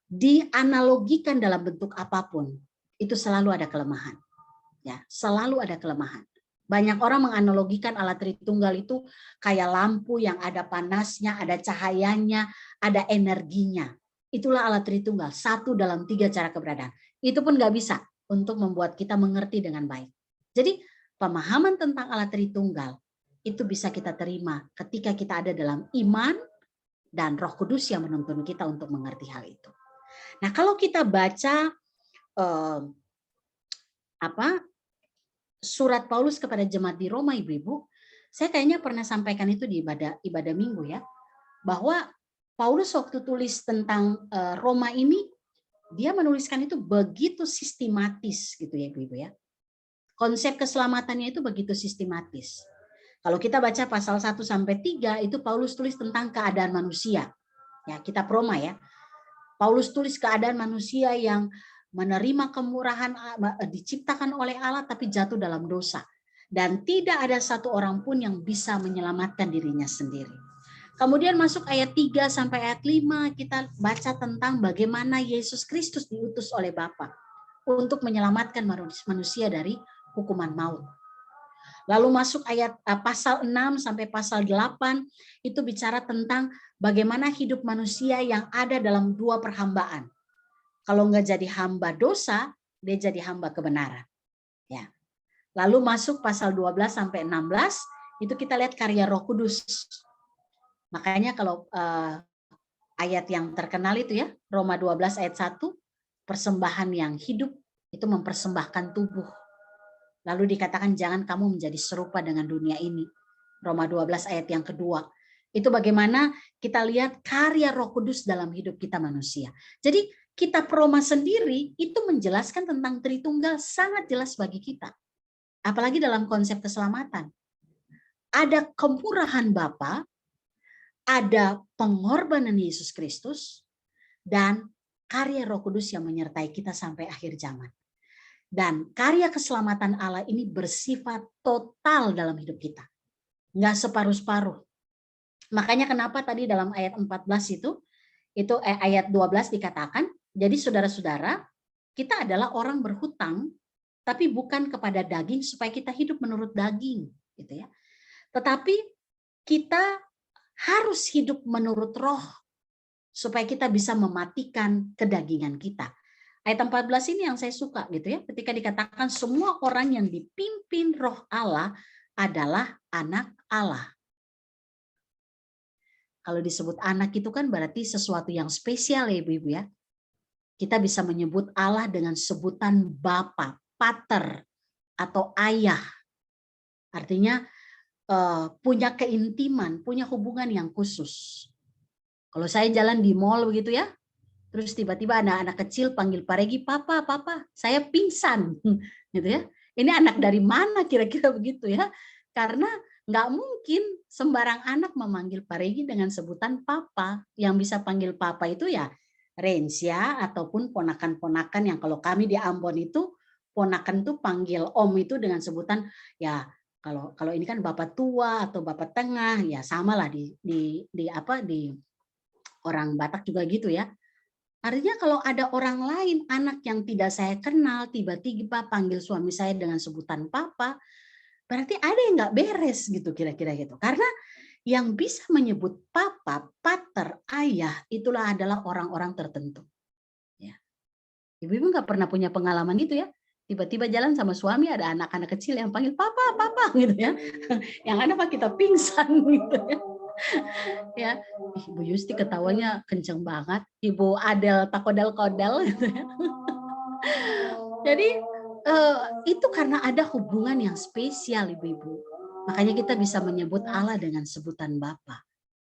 dianalogikan dalam bentuk apapun, itu selalu ada kelemahan. Ya, selalu ada kelemahan. Banyak orang menganalogikan Allah Tritunggal itu kayak lampu yang ada panasnya, ada cahayanya, ada energinya. Itulah Allah Tritunggal, satu dalam 3 cara keberadaan. Itu pun nggak bisa untuk membuat kita mengerti dengan baik. Jadi pemahaman tentang Allah Tritunggal itu bisa kita terima ketika kita ada dalam iman dan Roh Kudus yang menuntun kita untuk mengerti hal itu. Nah, kalau kita baca surat Paulus kepada jemaat di Roma, ibu-ibu, saya kayaknya pernah sampaikan itu di ibadah minggu ya, bahwa Paulus waktu tulis tentang Roma ini, dia menuliskan itu begitu sistematis gitu ya ibu-ibu ya. Konsep keselamatannya itu begitu sistematis. Kalau kita baca pasal 1 sampai 3 itu Paulus tulis tentang keadaan manusia. Ya, kita Roma ya. Paulus tulis keadaan manusia yang menerima kemurahan, diciptakan oleh Allah tapi jatuh dalam dosa. Dan tidak ada satu orang pun yang bisa menyelamatkan dirinya sendiri. Kemudian masuk ayat 3 sampai ayat 5 kita baca tentang bagaimana Yesus Kristus diutus oleh Bapa untuk menyelamatkan manusia dari hukuman maut. Lalu masuk ayat pasal 6 sampai pasal 8 itu bicara tentang bagaimana hidup manusia yang ada dalam dua perhambaan. Kalau nggak jadi hamba dosa, dia jadi hamba kebenaran. Ya. Lalu masuk pasal 12 sampai 16 itu kita lihat karya Roh Kudus. Makanya kalau ayat yang terkenal itu ya, Roma 12 ayat 1, persembahan yang hidup itu mempersembahkan tubuh. Lalu dikatakan jangan kamu menjadi serupa dengan dunia ini. Roma 12 ayat yang kedua. Itu bagaimana kita lihat karya Roh Kudus dalam hidup kita manusia. Jadi kitab Roma sendiri itu menjelaskan tentang Tritunggal sangat jelas bagi kita. Apalagi dalam konsep keselamatan. Ada kemurahan Bapa, ada pengorbanan Yesus Kristus, dan karya Roh Kudus yang menyertai kita sampai akhir zaman. Dan karya keselamatan Allah ini bersifat total dalam hidup kita. Nggak separuh-separuh. Makanya kenapa tadi dalam ayat 14 itu ayat 12 dikatakan, jadi saudara-saudara, kita adalah orang berhutang, tapi bukan kepada daging supaya kita hidup menurut daging. Gitu ya. Tetapi kita harus hidup menurut roh, supaya kita bisa mematikan kedagingan kita. Ayat 14 ini yang saya suka gitu ya, ketika dikatakan semua orang yang dipimpin roh Allah adalah anak Allah. Kalau disebut anak itu kan berarti sesuatu yang spesial ya Ibu-ibu ya. Kita bisa menyebut Allah dengan sebutan Bapa, Pater, atau Ayah. Artinya punya keintiman, punya hubungan yang khusus. Kalau saya jalan di mall begitu ya, terus tiba-tiba anak-anak kecil panggil Pak Regi, papa, saya pingsan, gitu ya. Ini anak dari mana kira-kira begitu ya? Karena nggak mungkin sembarang anak memanggil Pak Regi dengan sebutan papa. Yang bisa panggil papa itu ya Rensya ataupun ponakan-ponakan yang kalau kami di Ambon itu ponakan tuh panggil om itu dengan sebutan ya kalau ini kan bapak tua atau bapak tengah ya samalah di orang Batak juga gitu ya. Artinya kalau ada orang lain, anak yang tidak saya kenal, tiba-tiba panggil suami saya dengan sebutan papa, berarti ada yang nggak beres gitu kira-kira gitu. Karena yang bisa menyebut papa, pater, ayah, itulah adalah orang-orang tertentu. Ya. Ibu-ibu nggak pernah punya pengalaman gitu ya? Tiba-tiba jalan sama suami, ada anak-anak kecil yang panggil papa gitu ya. Yang ada apa kita pingsan gitu ya. Ya, Ibu Yusti ketawanya kenceng banget, Ibu Adel tak kodel-kodel gitu ya. Jadi itu karena ada hubungan yang spesial Ibu-ibu. Makanya kita bisa menyebut Allah dengan sebutan Bapa.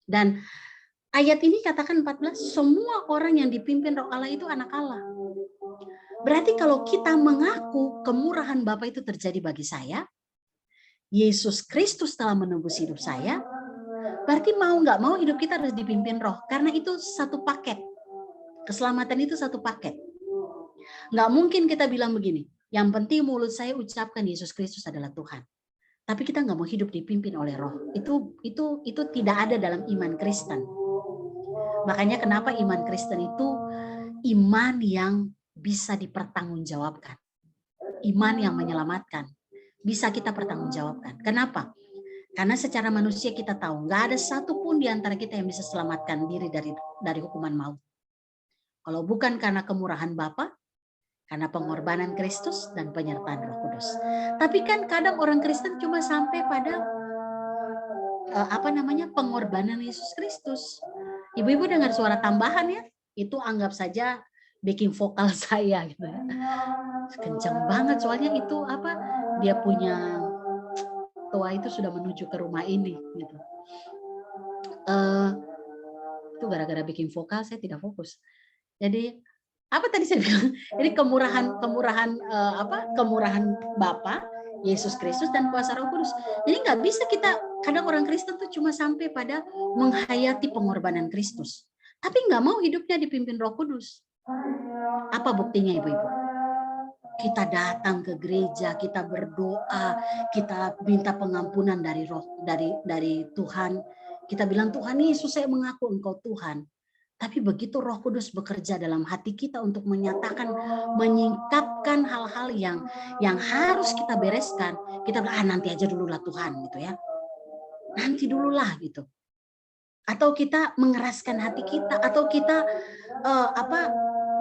Dan ayat ini katakan 14, semua orang yang dipimpin roh Allah itu anak Allah. Berarti kalau kita mengaku kemurahan Bapa itu terjadi bagi saya, Yesus Kristus telah menebus hidup saya, berarti mau nggak mau hidup kita harus dipimpin roh. Karena itu satu paket. Keselamatan itu satu paket. Nggak mungkin kita bilang begini, yang penting mulut saya ucapkan Yesus Kristus adalah Tuhan. Tapi kita nggak mau hidup dipimpin oleh roh. Itu tidak ada dalam iman Kristen. Makanya kenapa iman Kristen itu iman yang bisa dipertanggungjawabkan. Iman yang menyelamatkan. Bisa kita pertanggungjawabkan. Kenapa? Karena secara manusia kita tahu nggak ada satupun di antara kita yang bisa selamatkan diri dari hukuman maut. Kalau bukan karena kemurahan Bapa, karena pengorbanan Kristus dan penyertaan Roh Kudus. Tapi kan kadang orang Kristen cuma sampai pada pengorbanan Yesus Kristus. Ibu-ibu dengar suara tambahan ya, itu anggap saja backing vokal saya gitu ya. Kencang banget soalnya itu dia punya tua itu sudah menuju ke rumah ini gitu. Itu gara-gara bikin vokal saya tidak fokus. Jadi apa tadi saya bilang? Jadi kemurahan Bapa Yesus Kristus dan kuasa Roh Kudus. Jadi nggak bisa kita, kadang orang Kristen tuh cuma sampai pada menghayati pengorbanan Kristus, tapi nggak mau hidupnya dipimpin Roh Kudus. Apa buktinya ibu-ibu? Kita datang ke gereja, kita berdoa, kita minta pengampunan dari Tuhan. Kita bilang, Tuhan Yesus, saya mengaku Engkau Tuhan. Tapi begitu Roh Kudus bekerja dalam hati kita untuk menyatakan, menyingkapkan hal-hal yang harus kita bereskan, kita bilang, nanti aja dulu lah Tuhan, gitu ya. Nanti dululah gitu. Atau kita mengeraskan hati kita, atau kita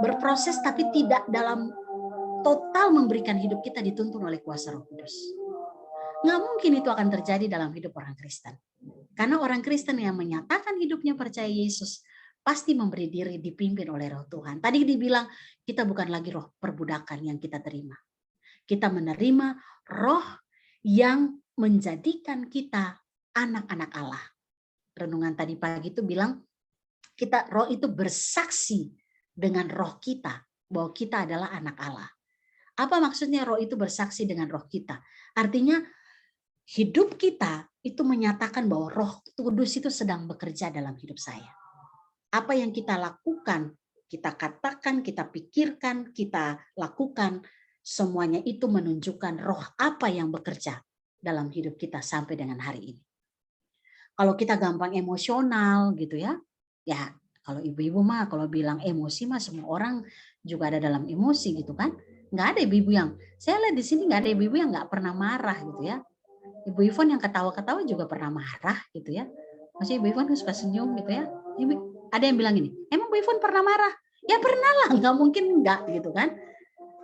berproses tapi tidak dalam total memberikan hidup kita dituntun oleh kuasa Roh Kudus. Nggak mungkin itu akan terjadi dalam hidup orang Kristen. Karena orang Kristen yang menyatakan hidupnya percaya Yesus, pasti memberi diri dipimpin oleh Roh Tuhan. Tadi dibilang kita bukan lagi roh perbudakan yang kita terima. Kita menerima roh yang menjadikan kita anak-anak Allah. Renungan tadi pagi itu bilang kita roh itu bersaksi dengan roh kita bahwa kita adalah anak Allah. Apa maksudnya roh itu bersaksi dengan roh kita? Artinya hidup kita itu menyatakan bahwa Roh Kudus itu sedang bekerja dalam hidup saya. Apa yang kita lakukan, kita katakan, kita pikirkan, kita lakukan, semuanya itu menunjukkan roh apa yang bekerja dalam hidup kita sampai dengan hari ini. Kalau kita gampang emosional gitu ya, ya kalau ibu-ibu mah kalau bilang emosi mah semua orang juga ada dalam emosi gitu kan. Nggak ada ibu-ibu yang, saya lihat di sini nggak ada ibu-ibu yang nggak pernah marah gitu ya. Ibu Ivon yang ketawa-ketawa juga pernah marah gitu ya. Maksudnya Ibu Ivon suka senyum gitu ya. Ada yang bilang ini, emang Bu Ivon pernah marah? Ya pernah lah, nggak mungkin enggak gitu kan.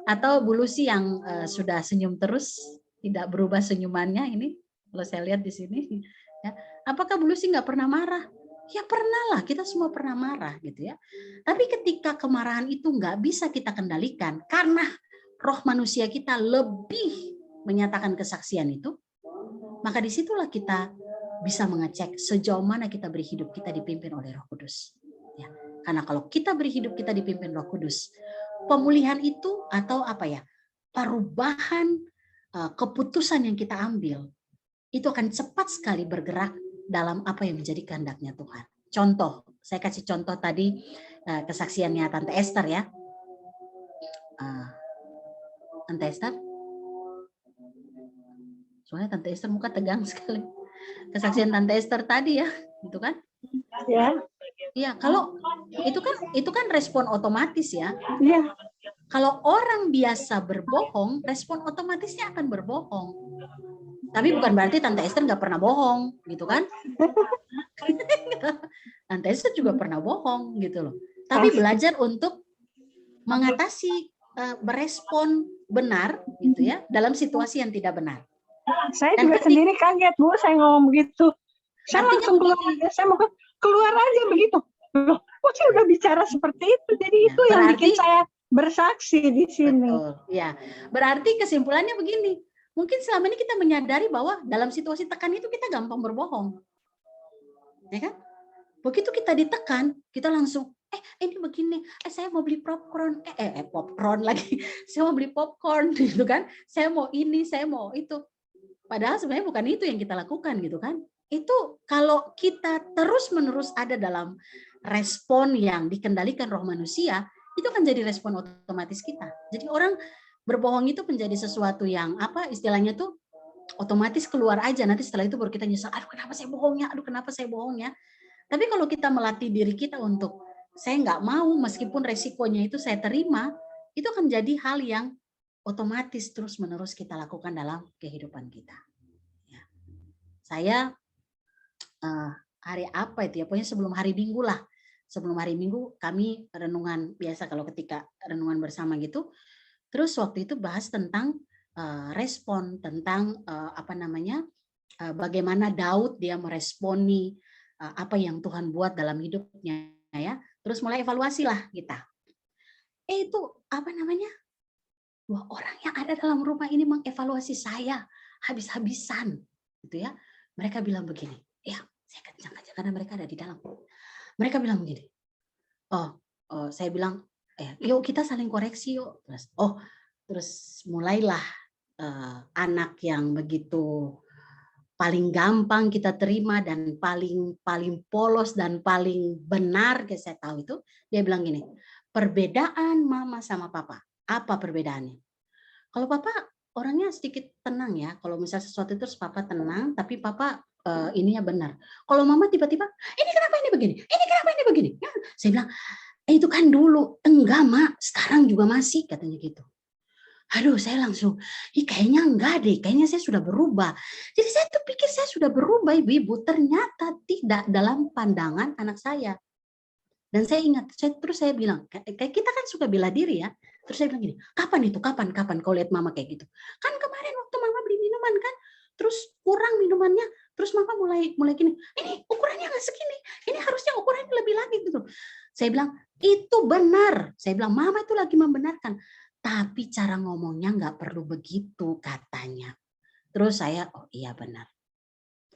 Atau Bu Lucy yang sudah senyum terus, tidak berubah senyumannya ini, kalau saya lihat di sini. Ya. Apakah Bu Lucy nggak pernah marah? Ya pernah lah, kita semua pernah marah gitu ya. Tapi ketika kemarahan itu nggak bisa kita kendalikan, karena roh manusia kita lebih menyatakan kesaksian itu, maka disitulah kita bisa mengecek sejauh mana kita beri hidup kita dipimpin oleh Roh Kudus. Ya. Karena kalau kita beri hidup kita dipimpin Roh Kudus, pemulihan itu atau apa ya, perubahan keputusan yang kita ambil itu akan cepat sekali bergerak dalam apa yang menjadi kehendaknya Tuhan. Contoh, saya kasih contoh tadi kesaksiannya Tante Esther ya. Tante Esther, soalnya Tante Esther muka tegang sekali. Kesaksian Tante Esther tadi ya, gitu kan? Ya. Iya, kalau itu kan respon otomatis ya. Iya. Kalau orang biasa berbohong, respon otomatisnya akan berbohong. Tapi bukan berarti Tante Esther nggak pernah bohong, gitu kan? Tante Esther juga pernah bohong, gitu loh. Tapi belajar untuk mengatasi, berespon benar, gitu ya, dalam situasi yang tidak benar. Saya juga sendiri kaget Bu, saya ngomong begitu. Saya Artinya langsung keluar aja, saya mau keluar aja begitu. Loh, kok saya udah bicara seperti itu? Jadi Ya, itu yang bikin saya bersaksi di sini. Betul, ya. Berarti kesimpulannya begini, mungkin selama ini kita menyadari bahwa dalam situasi tekan itu kita gampang berbohong. Ya kan? Begitu kita ditekan, kita langsung, ini begini, saya mau beli popcorn, popcorn lagi, saya mau beli popcorn, gitu kan? Saya mau ini, saya mau itu. Padahal sebenarnya bukan itu yang kita lakukan gitu kan. Itu kalau kita terus-menerus ada dalam respon yang dikendalikan roh manusia, itu akan jadi respon otomatis kita. Jadi orang berbohong itu menjadi sesuatu yang apa istilahnya tuh otomatis keluar aja. Nanti setelah itu baru kita nyesal, aduh kenapa saya bohongnya, aduh kenapa saya bohongnya. Tapi kalau kita melatih diri kita untuk saya nggak mau meskipun resikonya itu saya terima, itu akan jadi hal yang otomatis terus-menerus kita lakukan dalam kehidupan kita. Ya. Saya hari apa itu ya, pokoknya sebelum hari Minggu lah. Sebelum hari Minggu kami renungan biasa kalau ketika renungan bersama gitu. Terus waktu itu bahas tentang respon, tentang bagaimana Daud dia meresponi apa yang Tuhan buat dalam hidupnya ya. Terus mulai evaluasi lah kita. Itu bahwa orang yang ada dalam rumah ini mengevaluasi saya habis-habisan gitu ya. Mereka bilang begini, ya saya kencang aja karena mereka ada di dalam. Mereka bilang begini, saya bilang, yuk kita saling koreksi yuk. Terus mulailah anak yang begitu paling gampang kita terima dan paling polos dan paling benar, saya tahu itu, dia bilang gini, perbedaan mama sama papa, apa perbedaannya? Kalau papa orangnya sedikit tenang ya, kalau misalnya sesuatu terus papa tenang, tapi papa ininya benar. Kalau mama tiba-tiba, ini kenapa ini begini, ini kenapa ini begini, ya, saya bilang, itu kan dulu, enggak mak, sekarang juga masih, katanya gitu. Aduh, saya langsung, kayaknya enggak deh, kayaknya saya sudah berubah. Jadi saya tuh pikir saya sudah berubah, ibu-ibu. Ternyata tidak dalam pandangan anak saya. Dan saya ingat, terus saya bilang, kayak kita kan suka bela diri ya. Terus saya bilang gini, kapan itu, kapan kau lihat mama kayak gitu? Kan kemarin waktu mama beli minuman kan, terus kurang minumannya, terus mama mulai gini, ini ukurannya nggak segini, ini harusnya ukurannya lebih lagi gitu. Saya bilang, itu benar. Saya bilang, mama itu lagi membenarkan. Tapi cara ngomongnya nggak perlu begitu katanya. Terus saya, oh iya benar.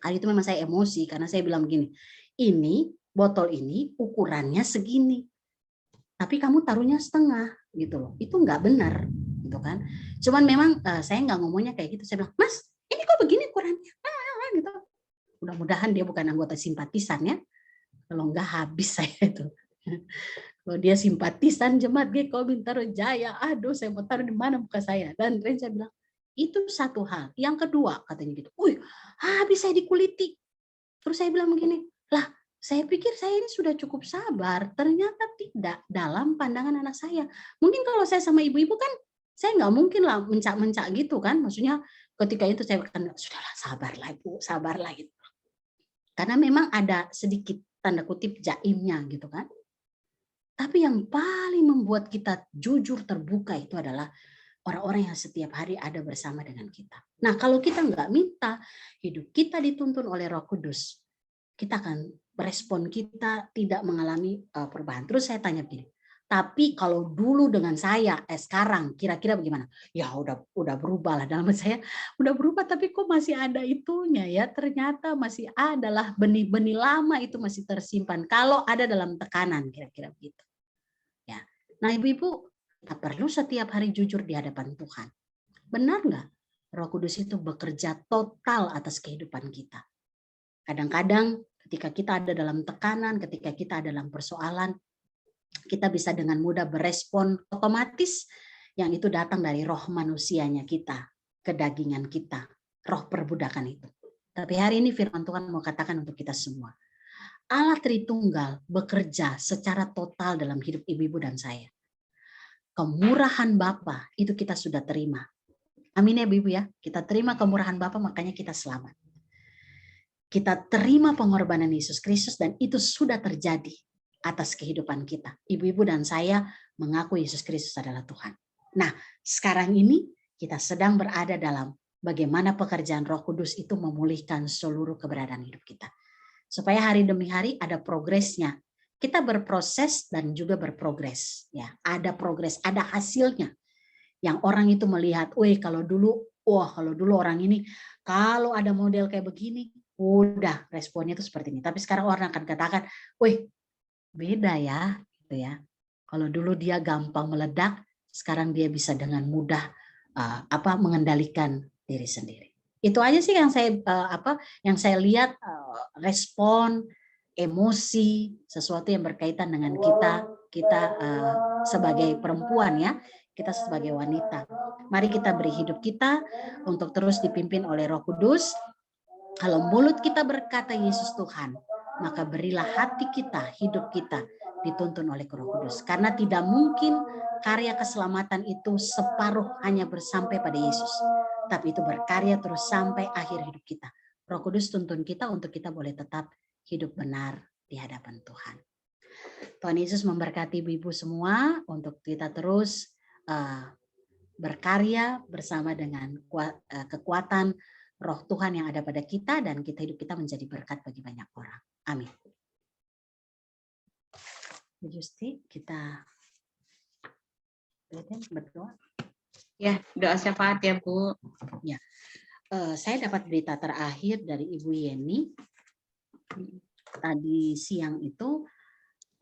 Kali itu memang saya emosi karena saya bilang begini, ini botol ini ukurannya segini, tapi kamu taruhnya setengah gitu loh. Itu nggak benar, gitu kan? Cuman memang saya nggak ngomongnya kayak gitu. Saya bilang, Mas, ini kok begini ukurannya? Gitu. Mudah-mudahan dia bukan anggota simpatisan ya. Kalau nggak habis saya itu. Kalau dia simpatisan jemaat GKO Bintaro Jaya, aduh saya mau taruh di mana muka saya. Dan saya bilang, itu satu hal. Yang kedua katanya gitu, habis saya dikuliti. Terus saya bilang begini, lah saya pikir saya ini sudah cukup sabar. Ternyata tidak dalam pandangan anak saya. Mungkin kalau saya sama ibu-ibu kan, saya nggak mungkin lah mencak-mencak gitu kan. Maksudnya ketika itu saya akan, sudahlah sabarlah ibu, sabarlah gitu. Karena memang ada sedikit tanda kutip jaimnya gitu kan. Tapi yang paling membuat kita jujur terbuka itu adalah orang-orang yang setiap hari ada bersama dengan kita. Nah, kalau kita nggak minta hidup kita dituntun oleh Roh Kudus, kita akan respon kita tidak mengalami perubahan. Terus saya tanya begini, tapi kalau dulu dengan saya, sekarang kira-kira bagaimana? Ya udah berubah lah, dalam saya udah berubah, tapi kok masih ada itunya ya? Ternyata masih adalah benih-benih lama itu masih tersimpan. Kalau ada dalam tekanan, kira-kira begitu. Ya, nah ibu-ibu, kita perlu setiap hari jujur di hadapan Tuhan. Benar nggak? Roh Kudus itu bekerja total atas kehidupan kita. Kadang-kadang ketika kita ada dalam tekanan, ketika kita ada dalam persoalan, kita bisa dengan mudah berespon otomatis yang itu datang dari roh manusianya kita, kedagingan kita, roh perbudakan itu. Tapi hari ini firman Tuhan mau katakan untuk kita semua. Allah Tritunggal bekerja secara total dalam hidup ibu-ibu dan saya. Kemurahan Bapa itu kita sudah terima. Amin ya ibu ya. Kita terima kemurahan Bapa, makanya kita selamat. Kita terima pengorbanan Yesus Kristus dan itu sudah terjadi atas kehidupan kita. Ibu-ibu dan saya mengaku Yesus Kristus adalah Tuhan. Nah, sekarang ini kita sedang berada dalam bagaimana pekerjaan Roh Kudus itu memulihkan seluruh keberadaan hidup kita. Supaya hari demi hari ada progresnya. Kita berproses dan juga berprogres. Ya, ada progres, ada hasilnya. Yang orang itu melihat, kalau dulu orang ini, kalau ada model kayak begini, udah responnya itu seperti ini. Tapi sekarang orang akan katakan, beda ya, gitu ya. Kalau dulu dia gampang meledak, sekarang dia bisa dengan mudah mengendalikan diri sendiri. Itu aja sih yang saya lihat, respon, emosi, sesuatu yang berkaitan dengan kita sebagai perempuan ya, kita sebagai wanita. Mari kita beri hidup kita untuk terus dipimpin oleh Roh Kudus. Kalau mulut kita berkata Yesus Tuhan, maka berilah hati kita, hidup kita dituntun oleh Roh Kudus. Karena tidak mungkin karya keselamatan itu separuh hanya bersampai pada Yesus. Tapi itu berkarya terus sampai akhir hidup kita. Roh Kudus tuntun kita untuk kita boleh tetap hidup benar di hadapan Tuhan. Tuhan Yesus memberkati ibu-ibu semua untuk kita terus berkarya bersama dengan kekuatan Roh Tuhan yang ada pada kita dan hidup kita menjadi berkat bagi banyak orang. Amin. Justi, kita berdoa. Ya, doa syafaat ya Bu. Ya, saya dapat berita terakhir dari Ibu Yeni tadi siang itu.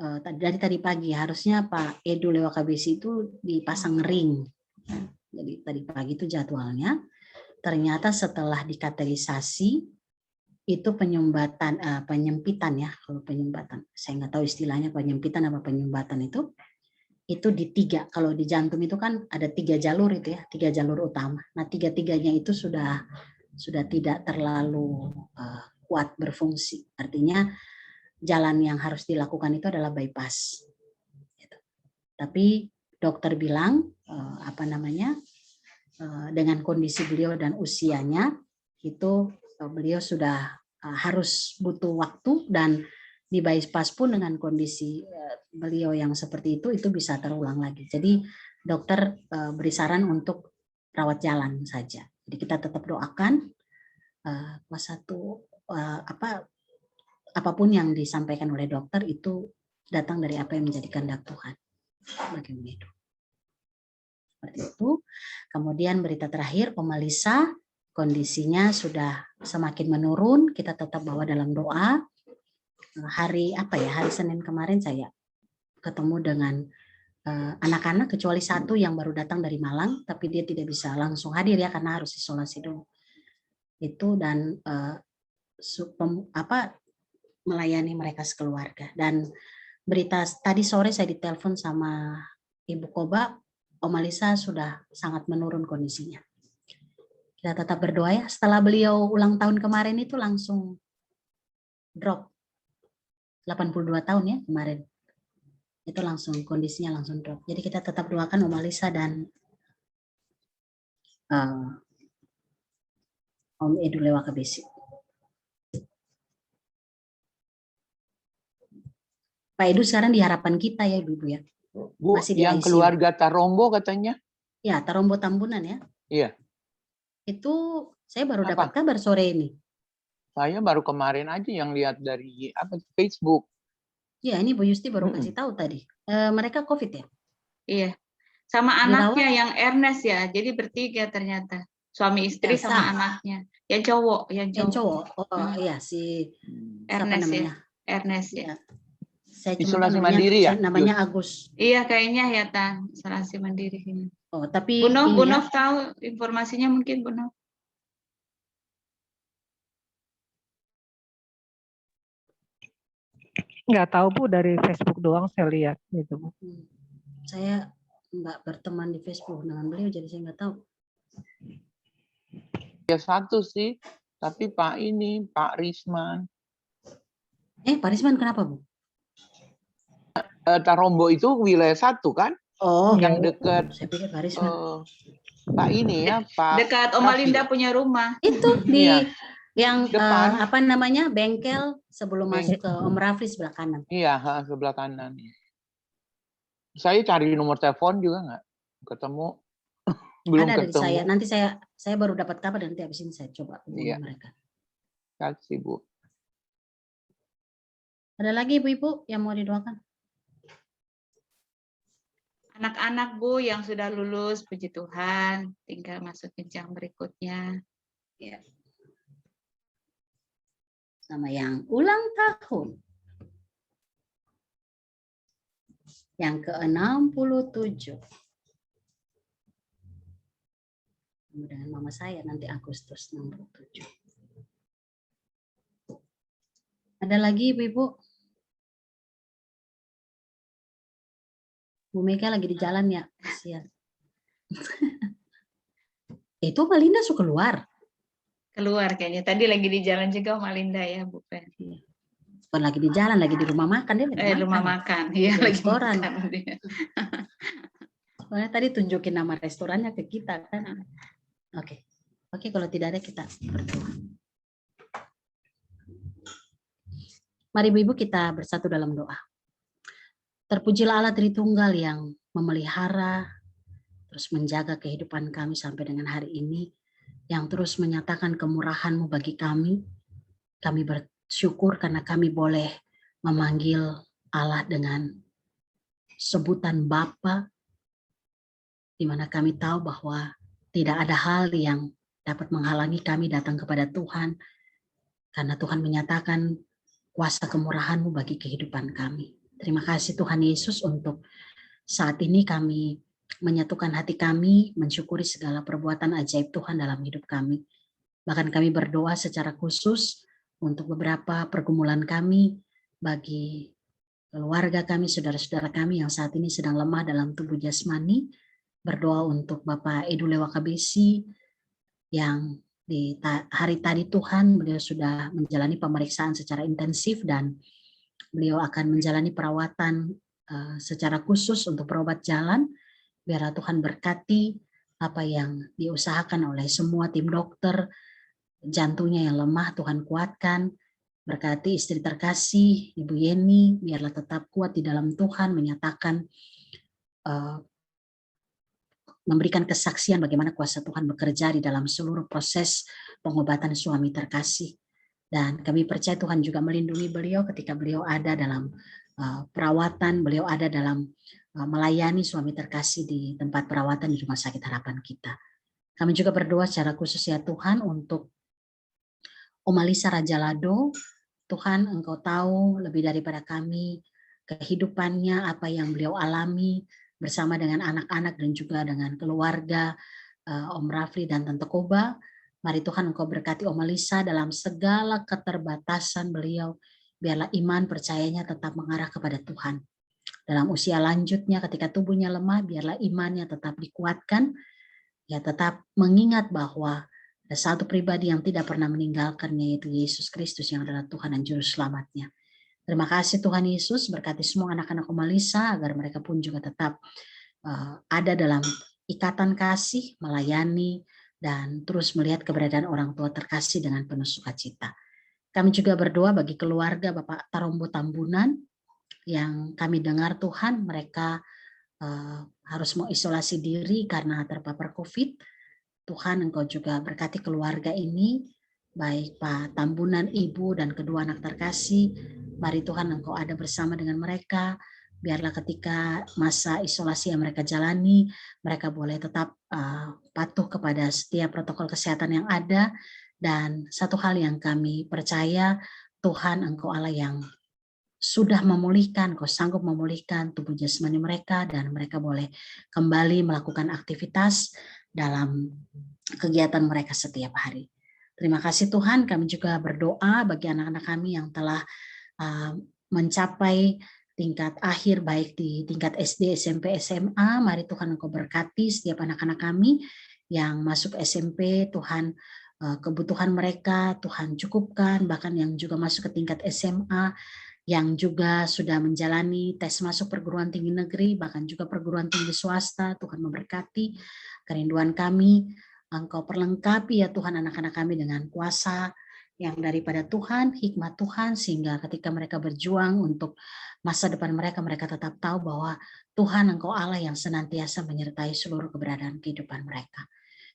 Dari tadi pagi harusnya Pak Edu lewat KBC itu dipasang ring. Jadi tadi pagi itu jadwalnya. ternyata setelah dikategorisasi itu penyempitan ya, kalau penyumbatan, saya nggak tahu istilahnya penyempitan apa penyumbatan itu di 3. Kalau di jantung itu kan ada 3 jalur itu ya, 3 jalur utama. Nah 3-3-nya itu sudah tidak terlalu kuat berfungsi. Artinya jalan yang harus dilakukan itu adalah bypass. Gitu. Tapi dokter bilang dengan kondisi beliau dan usianya itu beliau sudah harus butuh waktu, dan di bypass pun dengan kondisi beliau yang seperti itu bisa terulang lagi. Jadi dokter beri saran untuk rawat jalan saja. Jadi kita tetap doakan apapun yang disampaikan oleh dokter itu datang dari apa yang menjadi kehendak Tuhan. Bagaimana itu? Seperti itu. Kemudian berita terakhir, Om Alisa kondisinya sudah semakin menurun. Kita tetap bawa dalam doa. Hari Senin kemarin saya ketemu dengan anak-anak, kecuali satu yang baru datang dari Malang, tapi dia tidak bisa langsung hadir ya karena harus isolasi dulu. Itu dan melayani mereka sekeluarga. Dan berita tadi sore saya ditelepon sama Ibu Koba, Om Alisa sudah sangat menurun kondisinya. Kita tetap berdoa ya. Setelah beliau ulang tahun kemarin itu langsung drop. 82 tahun ya kemarin. Itu langsung kondisinya langsung drop. Jadi kita tetap doakan Om Alisa dan Om Edu Lewaka Besi. Pak Edu sekarang di harapan kita ya Ibu ya. Bu, Masih di yang ICU. keluarga Tarombo katanya? Ya, Tarombo Tambunan ya. Iya. Itu saya baru Apa? dapat kabar sore ini. Saya baru kemarin aja yang lihat dari Facebook. Ya, ini Bu Yusti baru kasih tahu tadi. Mereka COVID ya? Iya. Sama Dirawat? anaknya yang Ernest ya. Jadi bertiga ternyata. Suami istri Elsa. sama anaknya. Yang cowok. Yang cowok. Oh iya si siapa Ernest namanya? ya. Ernest ya. Ya. Saya cuma Isolasi tahu mandiri ya? namanya Agus. Iya kayaknya ya Tan. Isolasi mandiri ini. Oh, tapi Bu Nov ini ya, tahu informasinya mungkin Bu Nov. Nggak tahu Bu, dari Facebook doang saya lihat gitu Bu. saya nggak berteman di Facebook dengan beliau, jadi saya nggak tahu. Ya satu sih, tapi Pak Risman. Pak Risman kenapa Bu? Tarombo itu wilayah 1 kan? Oh, Yang dekat saya pikir Pak Risman. Pak ini ya, Pak. Dekat Oma Raffi. Linda punya rumah. Itu di Iya. yang Depan. bengkel sebelum masuk ke Om Rafli sebelah kanan. Iya, sebelah kanan. Saya cari nomor telepon juga nggak ketemu. Belum Ada dari ketemu. saya. Nanti saya baru dapat kabar, nanti habis ini saya coba hubungi Iya. mereka. Kasih Bu. Ada lagi ibu-ibu yang mau didoakan? Anak-anak Bu yang sudah lulus, puji Tuhan, tinggal masuk jenjang berikutnya. Ya. Sama yang ulang tahun. Yang ke-67. Dengan mama saya nanti Agustus 67. Ada lagi ibu-ibu? Bu Mega lagi di jalan ya, kasihan. Itu Malinda suka keluar. Keluar kayaknya. Tadi lagi di jalan juga Oma Linda ya, Bu Pen. Bukan lagi di jalan, lagi di rumah makan dia. Lagi Rumah makan. Iya, Di lagi restoran. makan dia. Soalnya tadi tunjukin nama restorannya ke kita kan. Oke, kalau tidak ada kita berdoa. Mari ibu-ibu kita bersatu dalam doa. Terpujilah Allah Tritunggal yang memelihara, terus menjaga kehidupan kami sampai dengan hari ini, yang terus menyatakan kemurahan-Mu bagi kami. Kami bersyukur karena kami boleh memanggil Allah dengan sebutan Bapa, di mana kami tahu bahwa tidak ada hal yang dapat menghalangi kami datang kepada Tuhan, karena Tuhan menyatakan kuasa kemurahan-Mu bagi kehidupan kami. Terima kasih Tuhan Yesus untuk saat ini kami menyatukan hati kami, mensyukuri segala perbuatan ajaib Tuhan dalam hidup kami. Bahkan kami berdoa secara khusus untuk beberapa pergumulan kami, bagi keluarga kami, saudara-saudara kami yang saat ini sedang lemah dalam tubuh jasmani. Berdoa untuk Bapak Edu Lewa KBC yang di hari tadi Tuhan beliau sudah menjalani pemeriksaan secara intensif dan beliau akan menjalani perawatan secara khusus untuk berobat jalan. Biarlah Tuhan berkati apa yang diusahakan oleh semua tim dokter, jantungnya yang lemah Tuhan kuatkan. Berkati istri terkasih Ibu Yeni, biarlah tetap kuat di dalam Tuhan, menyatakan memberikan kesaksian bagaimana kuasa Tuhan bekerja di dalam seluruh proses pengobatan suami terkasih. Dan kami percaya Tuhan juga melindungi beliau ketika beliau ada dalam perawatan, beliau ada dalam melayani suami terkasih di tempat perawatan di Rumah Sakit Harapan Kita. Kami juga berdoa secara khusus ya Tuhan untuk Om Alisa Rajalado. Tuhan, Engkau tahu lebih daripada kami kehidupannya, apa yang beliau alami bersama dengan anak-anak dan juga dengan keluarga Om Rafli dan Tante Koba. Mari Tuhan Engkau berkati Om Alisa dalam segala keterbatasan beliau. Biarlah iman percayanya tetap mengarah kepada Tuhan. Dalam usia lanjutnya ketika tubuhnya lemah, biarlah imannya tetap dikuatkan. Ya, tetap mengingat bahwa ada satu pribadi yang tidak pernah meninggalkannya, yaitu Yesus Kristus yang adalah Tuhan dan Juru Selamatnya. Terima kasih Tuhan Yesus, berkati semua anak-anak Om Alisa agar mereka pun juga tetap ada dalam ikatan kasih, melayani, dan terus melihat keberadaan orang tua terkasih dengan penuh sukacita. Kami juga berdoa bagi keluarga Bapak Tarombo Tambunan yang kami dengar Tuhan mereka harus mengisolasi diri karena terpapar COVID. Tuhan Engkau juga berkati keluarga ini, baik Pak Tambunan, Ibu, dan kedua anak terkasih. Mari Tuhan Engkau ada bersama dengan mereka. Biarlah ketika masa isolasi yang mereka jalani, mereka boleh tetap patuh kepada setiap protokol kesehatan yang ada. Dan satu hal yang kami percaya, Tuhan Engkau Allah yang sudah memulihkan, Kau sanggup memulihkan tubuh jasmani mereka, dan mereka boleh kembali melakukan aktivitas dalam kegiatan mereka setiap hari. Terima kasih Tuhan, kami juga berdoa bagi anak-anak kami yang telah mencapai tingkat akhir, baik di tingkat SD, SMP, SMA. Mari Tuhan Engkau berkati setiap anak-anak kami yang masuk SMP, Tuhan kebutuhan mereka Tuhan cukupkan, bahkan yang juga masuk ke tingkat SMA, yang juga sudah menjalani tes masuk perguruan tinggi negeri, bahkan juga perguruan tinggi swasta. Tuhan memberkati kerinduan kami. Engkau perlengkapi ya Tuhan anak-anak kami dengan kuasa yang daripada Tuhan, hikmat Tuhan, sehingga ketika mereka berjuang untuk masa depan mereka, mereka tetap tahu bahwa Tuhan Engkau Allah yang senantiasa menyertai seluruh keberadaan kehidupan mereka.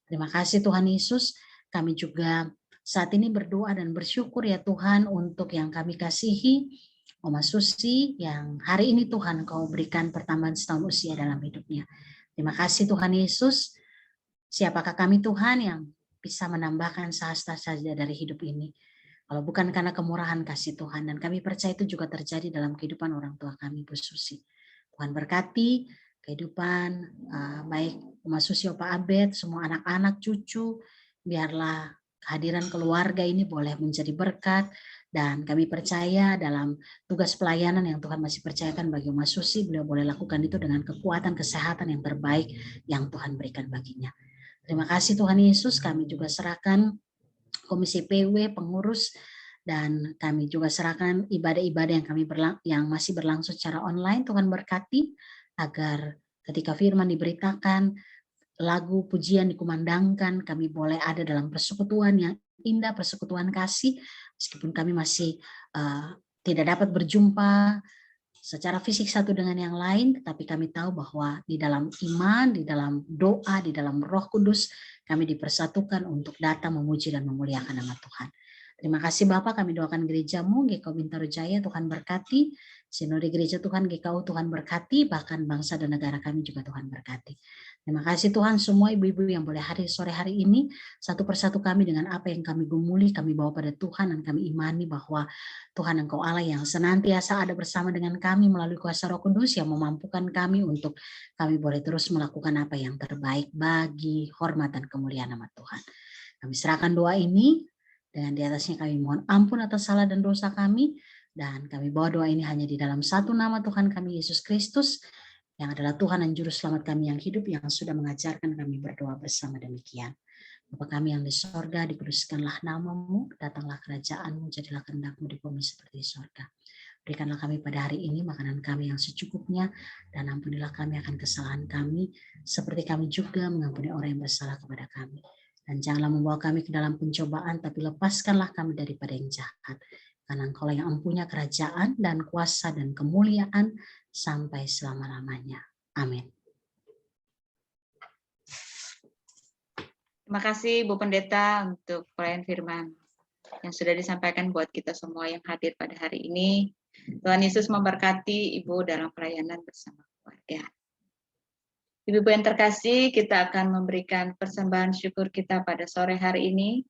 Terima kasih Tuhan Yesus. Kami juga saat ini berdoa dan bersyukur ya Tuhan untuk yang kami kasihi, Oma Susi yang hari ini Tuhan Kau berikan pertambahan setahun usia dalam hidupnya. Terima kasih Tuhan Yesus. Siapakah kami Tuhan yang bisa menambahkan sehasta saja dari hidup ini, kalau bukan karena kemurahan kasih Tuhan. Dan kami percaya itu juga terjadi dalam kehidupan orang tua kami, Bu Susi. Tuhan berkati kehidupan baik Oma Susi, Opa Abed, semua anak-anak, cucu. Biarlah kehadiran keluarga ini boleh menjadi berkat. Dan kami percaya dalam tugas pelayanan yang Tuhan masih percayakan bagi Oma Susi, beliau boleh lakukan itu dengan kekuatan kesehatan yang terbaik yang Tuhan berikan baginya. Terima kasih Tuhan Yesus. Kami juga serahkan Komisi PW, pengurus, dan kami juga serahkan ibadah-ibadah yang masih berlangsung secara online. Tuhan berkati agar ketika firman diberitakan, lagu pujian dikumandangkan, kami boleh ada dalam persekutuan yang indah, persekutuan kasih, meskipun kami masih tidak dapat berjumpa secara fisik satu dengan yang lain, tetapi kami tahu bahwa di dalam iman, di dalam doa, di dalam Roh Kudus, kami dipersatukan untuk datang memuji dan memuliakan nama Tuhan. Terima kasih Bapak, kami doakan gerejamu, GKO Bintaro Jaya, Tuhan berkati, Sinode Gereja Tuhan GKU Tuhan berkati, bahkan bangsa dan negara kami juga Tuhan berkati. Terima kasih Tuhan, semua ibu-ibu yang boleh hadir sore hari ini, satu persatu kami dengan apa yang kami gumuli, kami bawa pada Tuhan dan kami imani bahwa Tuhan Engkau Allah yang senantiasa ada bersama dengan kami melalui kuasa Roh Kudus yang memampukan kami untuk kami boleh terus melakukan apa yang terbaik bagi hormat dan kemuliaan nama Tuhan. Kami serahkan doa ini, dengan di atasnya kami mohon ampun atas salah dan dosa kami, dan kami bawa doa ini hanya di dalam satu nama Tuhan kami Yesus Kristus, yang adalah Tuhan dan Juru Selamat kami yang hidup, yang sudah mengajarkan kami berdoa bersama demikian. Bapa kami yang di sorga, dikuduskanlah namamu, datanglah kerajaanmu, jadilah kehendak-mu di bumi seperti di sorga. Berikanlah kami pada hari ini makanan kami yang secukupnya, dan ampunilah kami akan kesalahan kami, seperti kami juga mengampuni orang yang bersalah kepada kami. Dan janganlah membawa kami ke dalam pencobaan, tapi lepaskanlah kami daripada yang jahat. Karena Engkau yang empunya kerajaan dan kuasa dan kemuliaan sampai selama-lamanya. Amin. Terima kasih Bu Pendeta untuk pelayan firman yang sudah disampaikan buat kita semua yang hadir pada hari ini. Tuhan Yesus memberkati Ibu dalam pelayanan bersama keluarga. Ibu-ibu yang terkasih, kita akan memberikan persembahan syukur kita pada sore hari ini.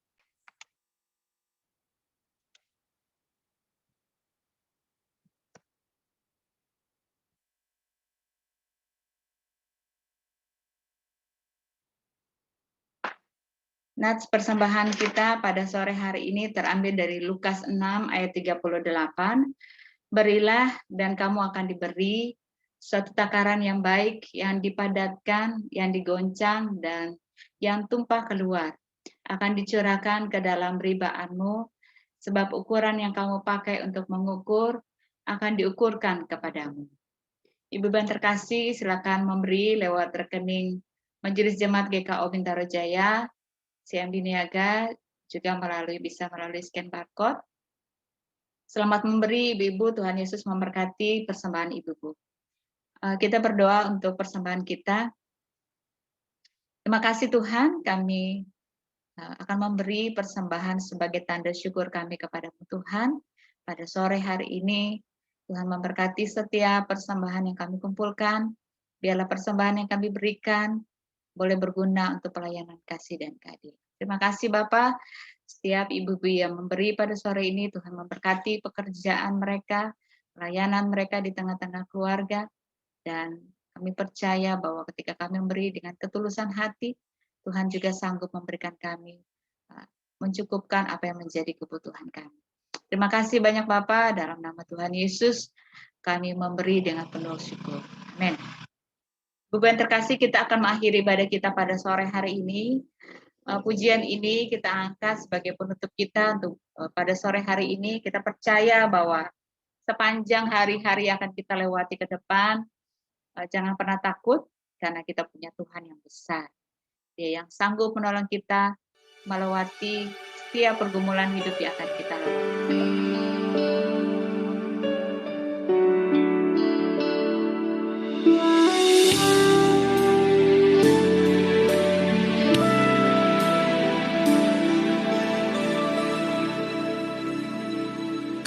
Nats persembahan kita pada sore hari ini terambil dari Lukas 6 ayat 38. Berilah dan kamu akan diberi, suatu takaran yang baik, yang dipadatkan, yang digoncang, dan yang tumpah keluar. Akan dicurahkan ke dalam ribaanmu, sebab ukuran yang kamu pakai untuk mengukur akan diukurkan kepadamu. Ibu yang terkasih, silakan memberi lewat rekening Majelis Jemaat GKO Bintaro Jaya, CMB Niaga, juga bisa melalui scan barcode. Selamat memberi Ibu-ibu, Tuhan Yesus memberkati persembahan Ibu-ibu. Kita berdoa untuk persembahan kita. Terima kasih Tuhan, kami akan memberi persembahan sebagai tanda syukur kami kepada Tuhan. Pada sore hari ini, Tuhan memberkati setiap persembahan yang kami kumpulkan. Biarlah persembahan yang kami berikan boleh berguna untuk pelayanan kasih dan keadilan. Terima kasih Bapak, setiap ibu-ibu yang memberi pada sore ini, Tuhan memberkati pekerjaan mereka, pelayanan mereka di tengah-tengah keluarga, dan kami percaya bahwa ketika kami memberi dengan ketulusan hati, Tuhan juga sanggup memberikan kami, mencukupkan apa yang menjadi kebutuhan kami. Terima kasih banyak Bapak, dalam nama Tuhan Yesus, kami memberi dengan penuh syukur. Amin. Ibu yang terkasih, kita akan mengakhiri ibadah kita pada sore hari ini. Pujian ini kita angkat sebagai penutup kita untuk pada sore hari ini. Kita percaya bahwa sepanjang hari-hari akan kita lewati ke depan, jangan pernah takut karena kita punya Tuhan yang besar. Dia yang sanggup menolong kita melewati setiap pergumulan hidup yang akan kita lewati.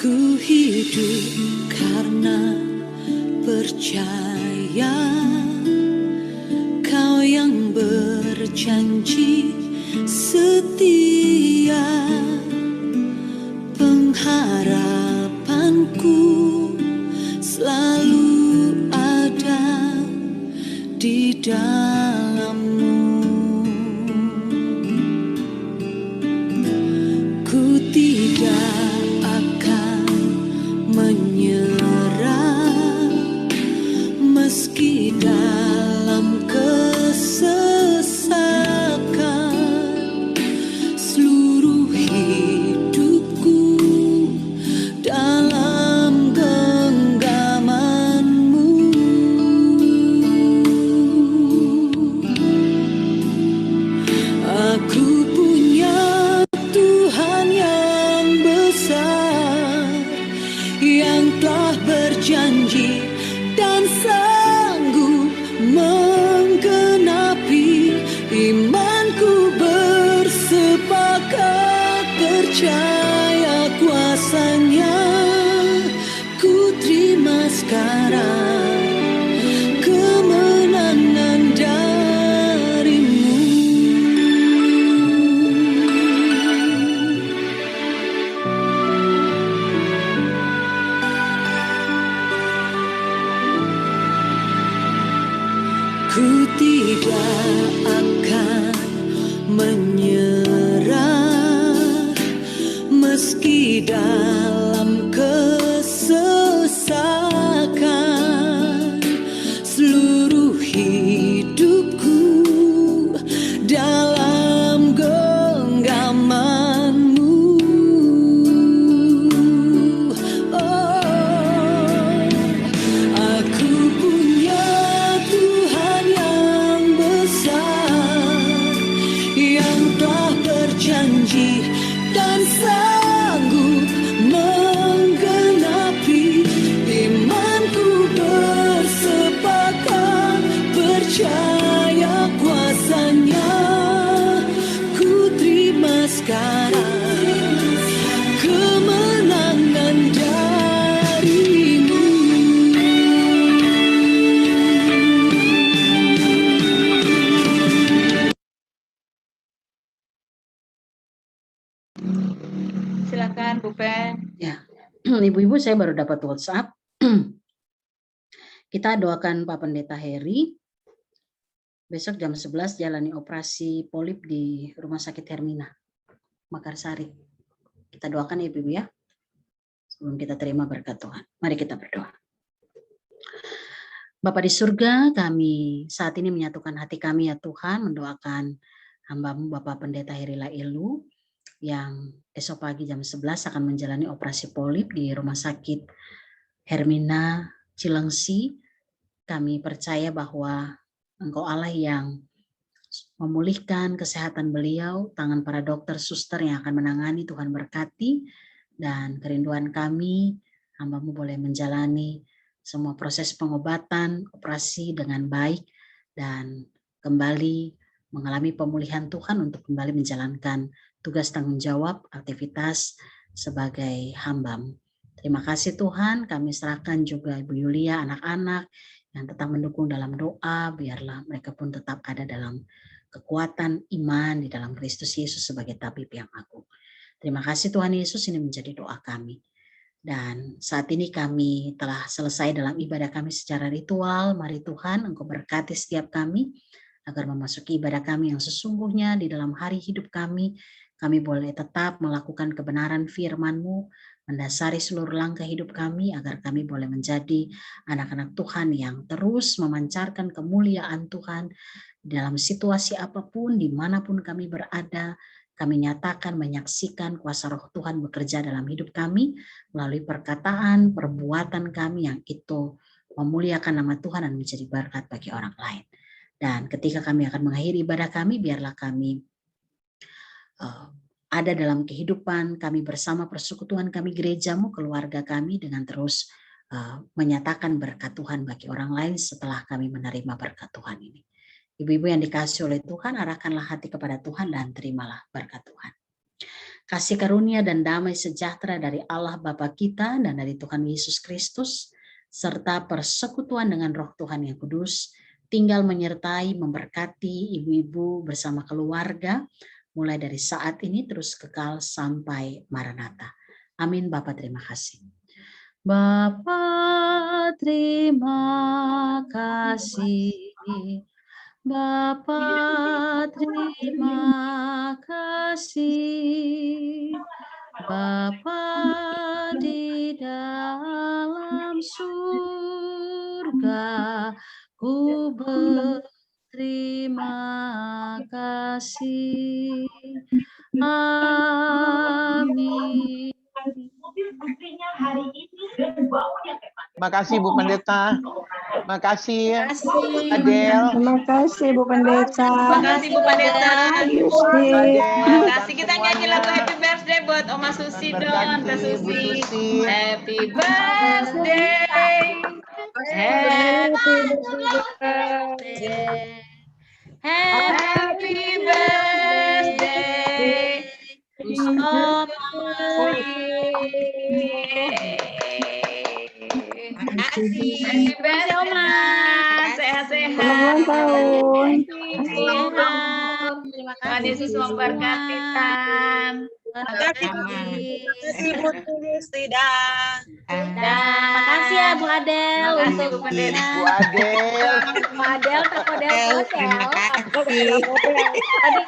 Ku hidup karena percaya Kau yang berjanji setia, pengharapanku selalu ada di dalam-Mu. Ku tidak menyerah meski dalam kesesakan, seluruh hidupku dalam genggaman-Mu. Aku punya Tuhan yang besar, yang telah berjanji dan sanggup menggenapi. Imanku bersepakat percaya kuasa-Nya, ku terima menyerah meski dalam kesesakan. Seluruh hidupku dalam genggaman-Mu. Oh, aku punya Tuhan yang besar, yang telah berjanji dan sanggup menggenapi. Imanku bersepakat percaya kuasa-Nya. Ku terima sekarang kemenangan dari-Mu. Silakan Bu Pen. Ya, ibu-ibu saya baru dapat WhatsApp. Kita doakan Pak Pendeta Heri. Besok jam 11 jalani operasi polip di Rumah Sakit Hermina, Makarsari. Kita doakan ya ibu-ibu ya. Sebelum kita terima berkat Tuhan. Mari kita berdoa. Bapa di surga, kami saat ini menyatukan hati kami ya Tuhan, mendoakan hamba-Mu Bapak Pendeta Heri Lailu yang esok pagi jam 11 akan menjalani operasi polip di Rumah Sakit Hermina Cilengsi. Kami percaya bahwa Engkau Allah yang memulihkan kesehatan beliau, tangan para dokter suster yang akan menangani, Tuhan berkati, dan kerinduan kami, hamba-Mu boleh menjalani semua proses pengobatan, operasi dengan baik, dan kembali mengalami pemulihan Tuhan untuk kembali menjalankan tugas tanggung jawab, aktivitas sebagai hamba-Mu. Terima kasih Tuhan, kami serahkan juga Ibu Yulia, anak-anak yang tetap mendukung dalam doa, biarlah mereka pun tetap ada dalam kekuatan iman di dalam Kristus Yesus sebagai tabib yang agung. Terima kasih Tuhan Yesus, ini menjadi doa kami. Dan saat ini kami telah selesai dalam ibadah kami secara ritual. Mari Tuhan, Engkau berkati setiap kami, agar memasuki ibadah kami yang sesungguhnya di dalam hari hidup kami. Kami boleh tetap melakukan kebenaran firman-Mu, mendasari seluruh langkah hidup kami, agar kami boleh menjadi anak-anak Tuhan yang terus memancarkan kemuliaan Tuhan dalam situasi apapun, dimanapun kami berada. Kami nyatakan, menyaksikan kuasa roh Tuhan bekerja dalam hidup kami melalui perkataan, perbuatan kami yang itu memuliakan nama Tuhan dan menjadi berkat bagi orang lain. Dan ketika kami akan mengakhiri ibadah kami, biarlah kami ada dalam kehidupan kami bersama persekutuan kami, gereja-Mu, keluarga kami, dengan terus menyatakan berkat Tuhan bagi orang lain setelah kami menerima berkat Tuhan ini. Ibu-ibu yang dikasihi oleh Tuhan, arahkanlah hati kepada Tuhan dan terimalah berkat Tuhan. Kasih karunia dan damai sejahtera dari Allah Bapa kita dan dari Tuhan Yesus Kristus, serta persekutuan dengan roh Tuhan yang kudus, tinggal menyertai, memberkati ibu-ibu bersama keluarga, mulai dari saat ini terus kekal sampai Maranatha. Amin. Bapa terima kasih. Bapa terima kasih. Bapa terima kasih. Bapa di dalam surga, ku berterima kasih. Amin. Makasih Bu Pendeta. Makasih Adel. Terima kasih Bu Pendeta. Terima kasih Bu Pendeta. Yusti. Terima kasih. Kita nyanyi lagu Happy Birthday buat Oma Susi dong, Teh Susi. Happy birthday. Happy birthday. Happy birthday. Happy birthday Oma. Sehat-sehat. Selamat tahun. Sehat. Tuhan Yesus memberkati Tan. Terima kasih Terima kasih ya Bu Adel untuk Bu Pendeta. Bu Adel. Bu Adel, Kak Odel, terima kasih. Tadi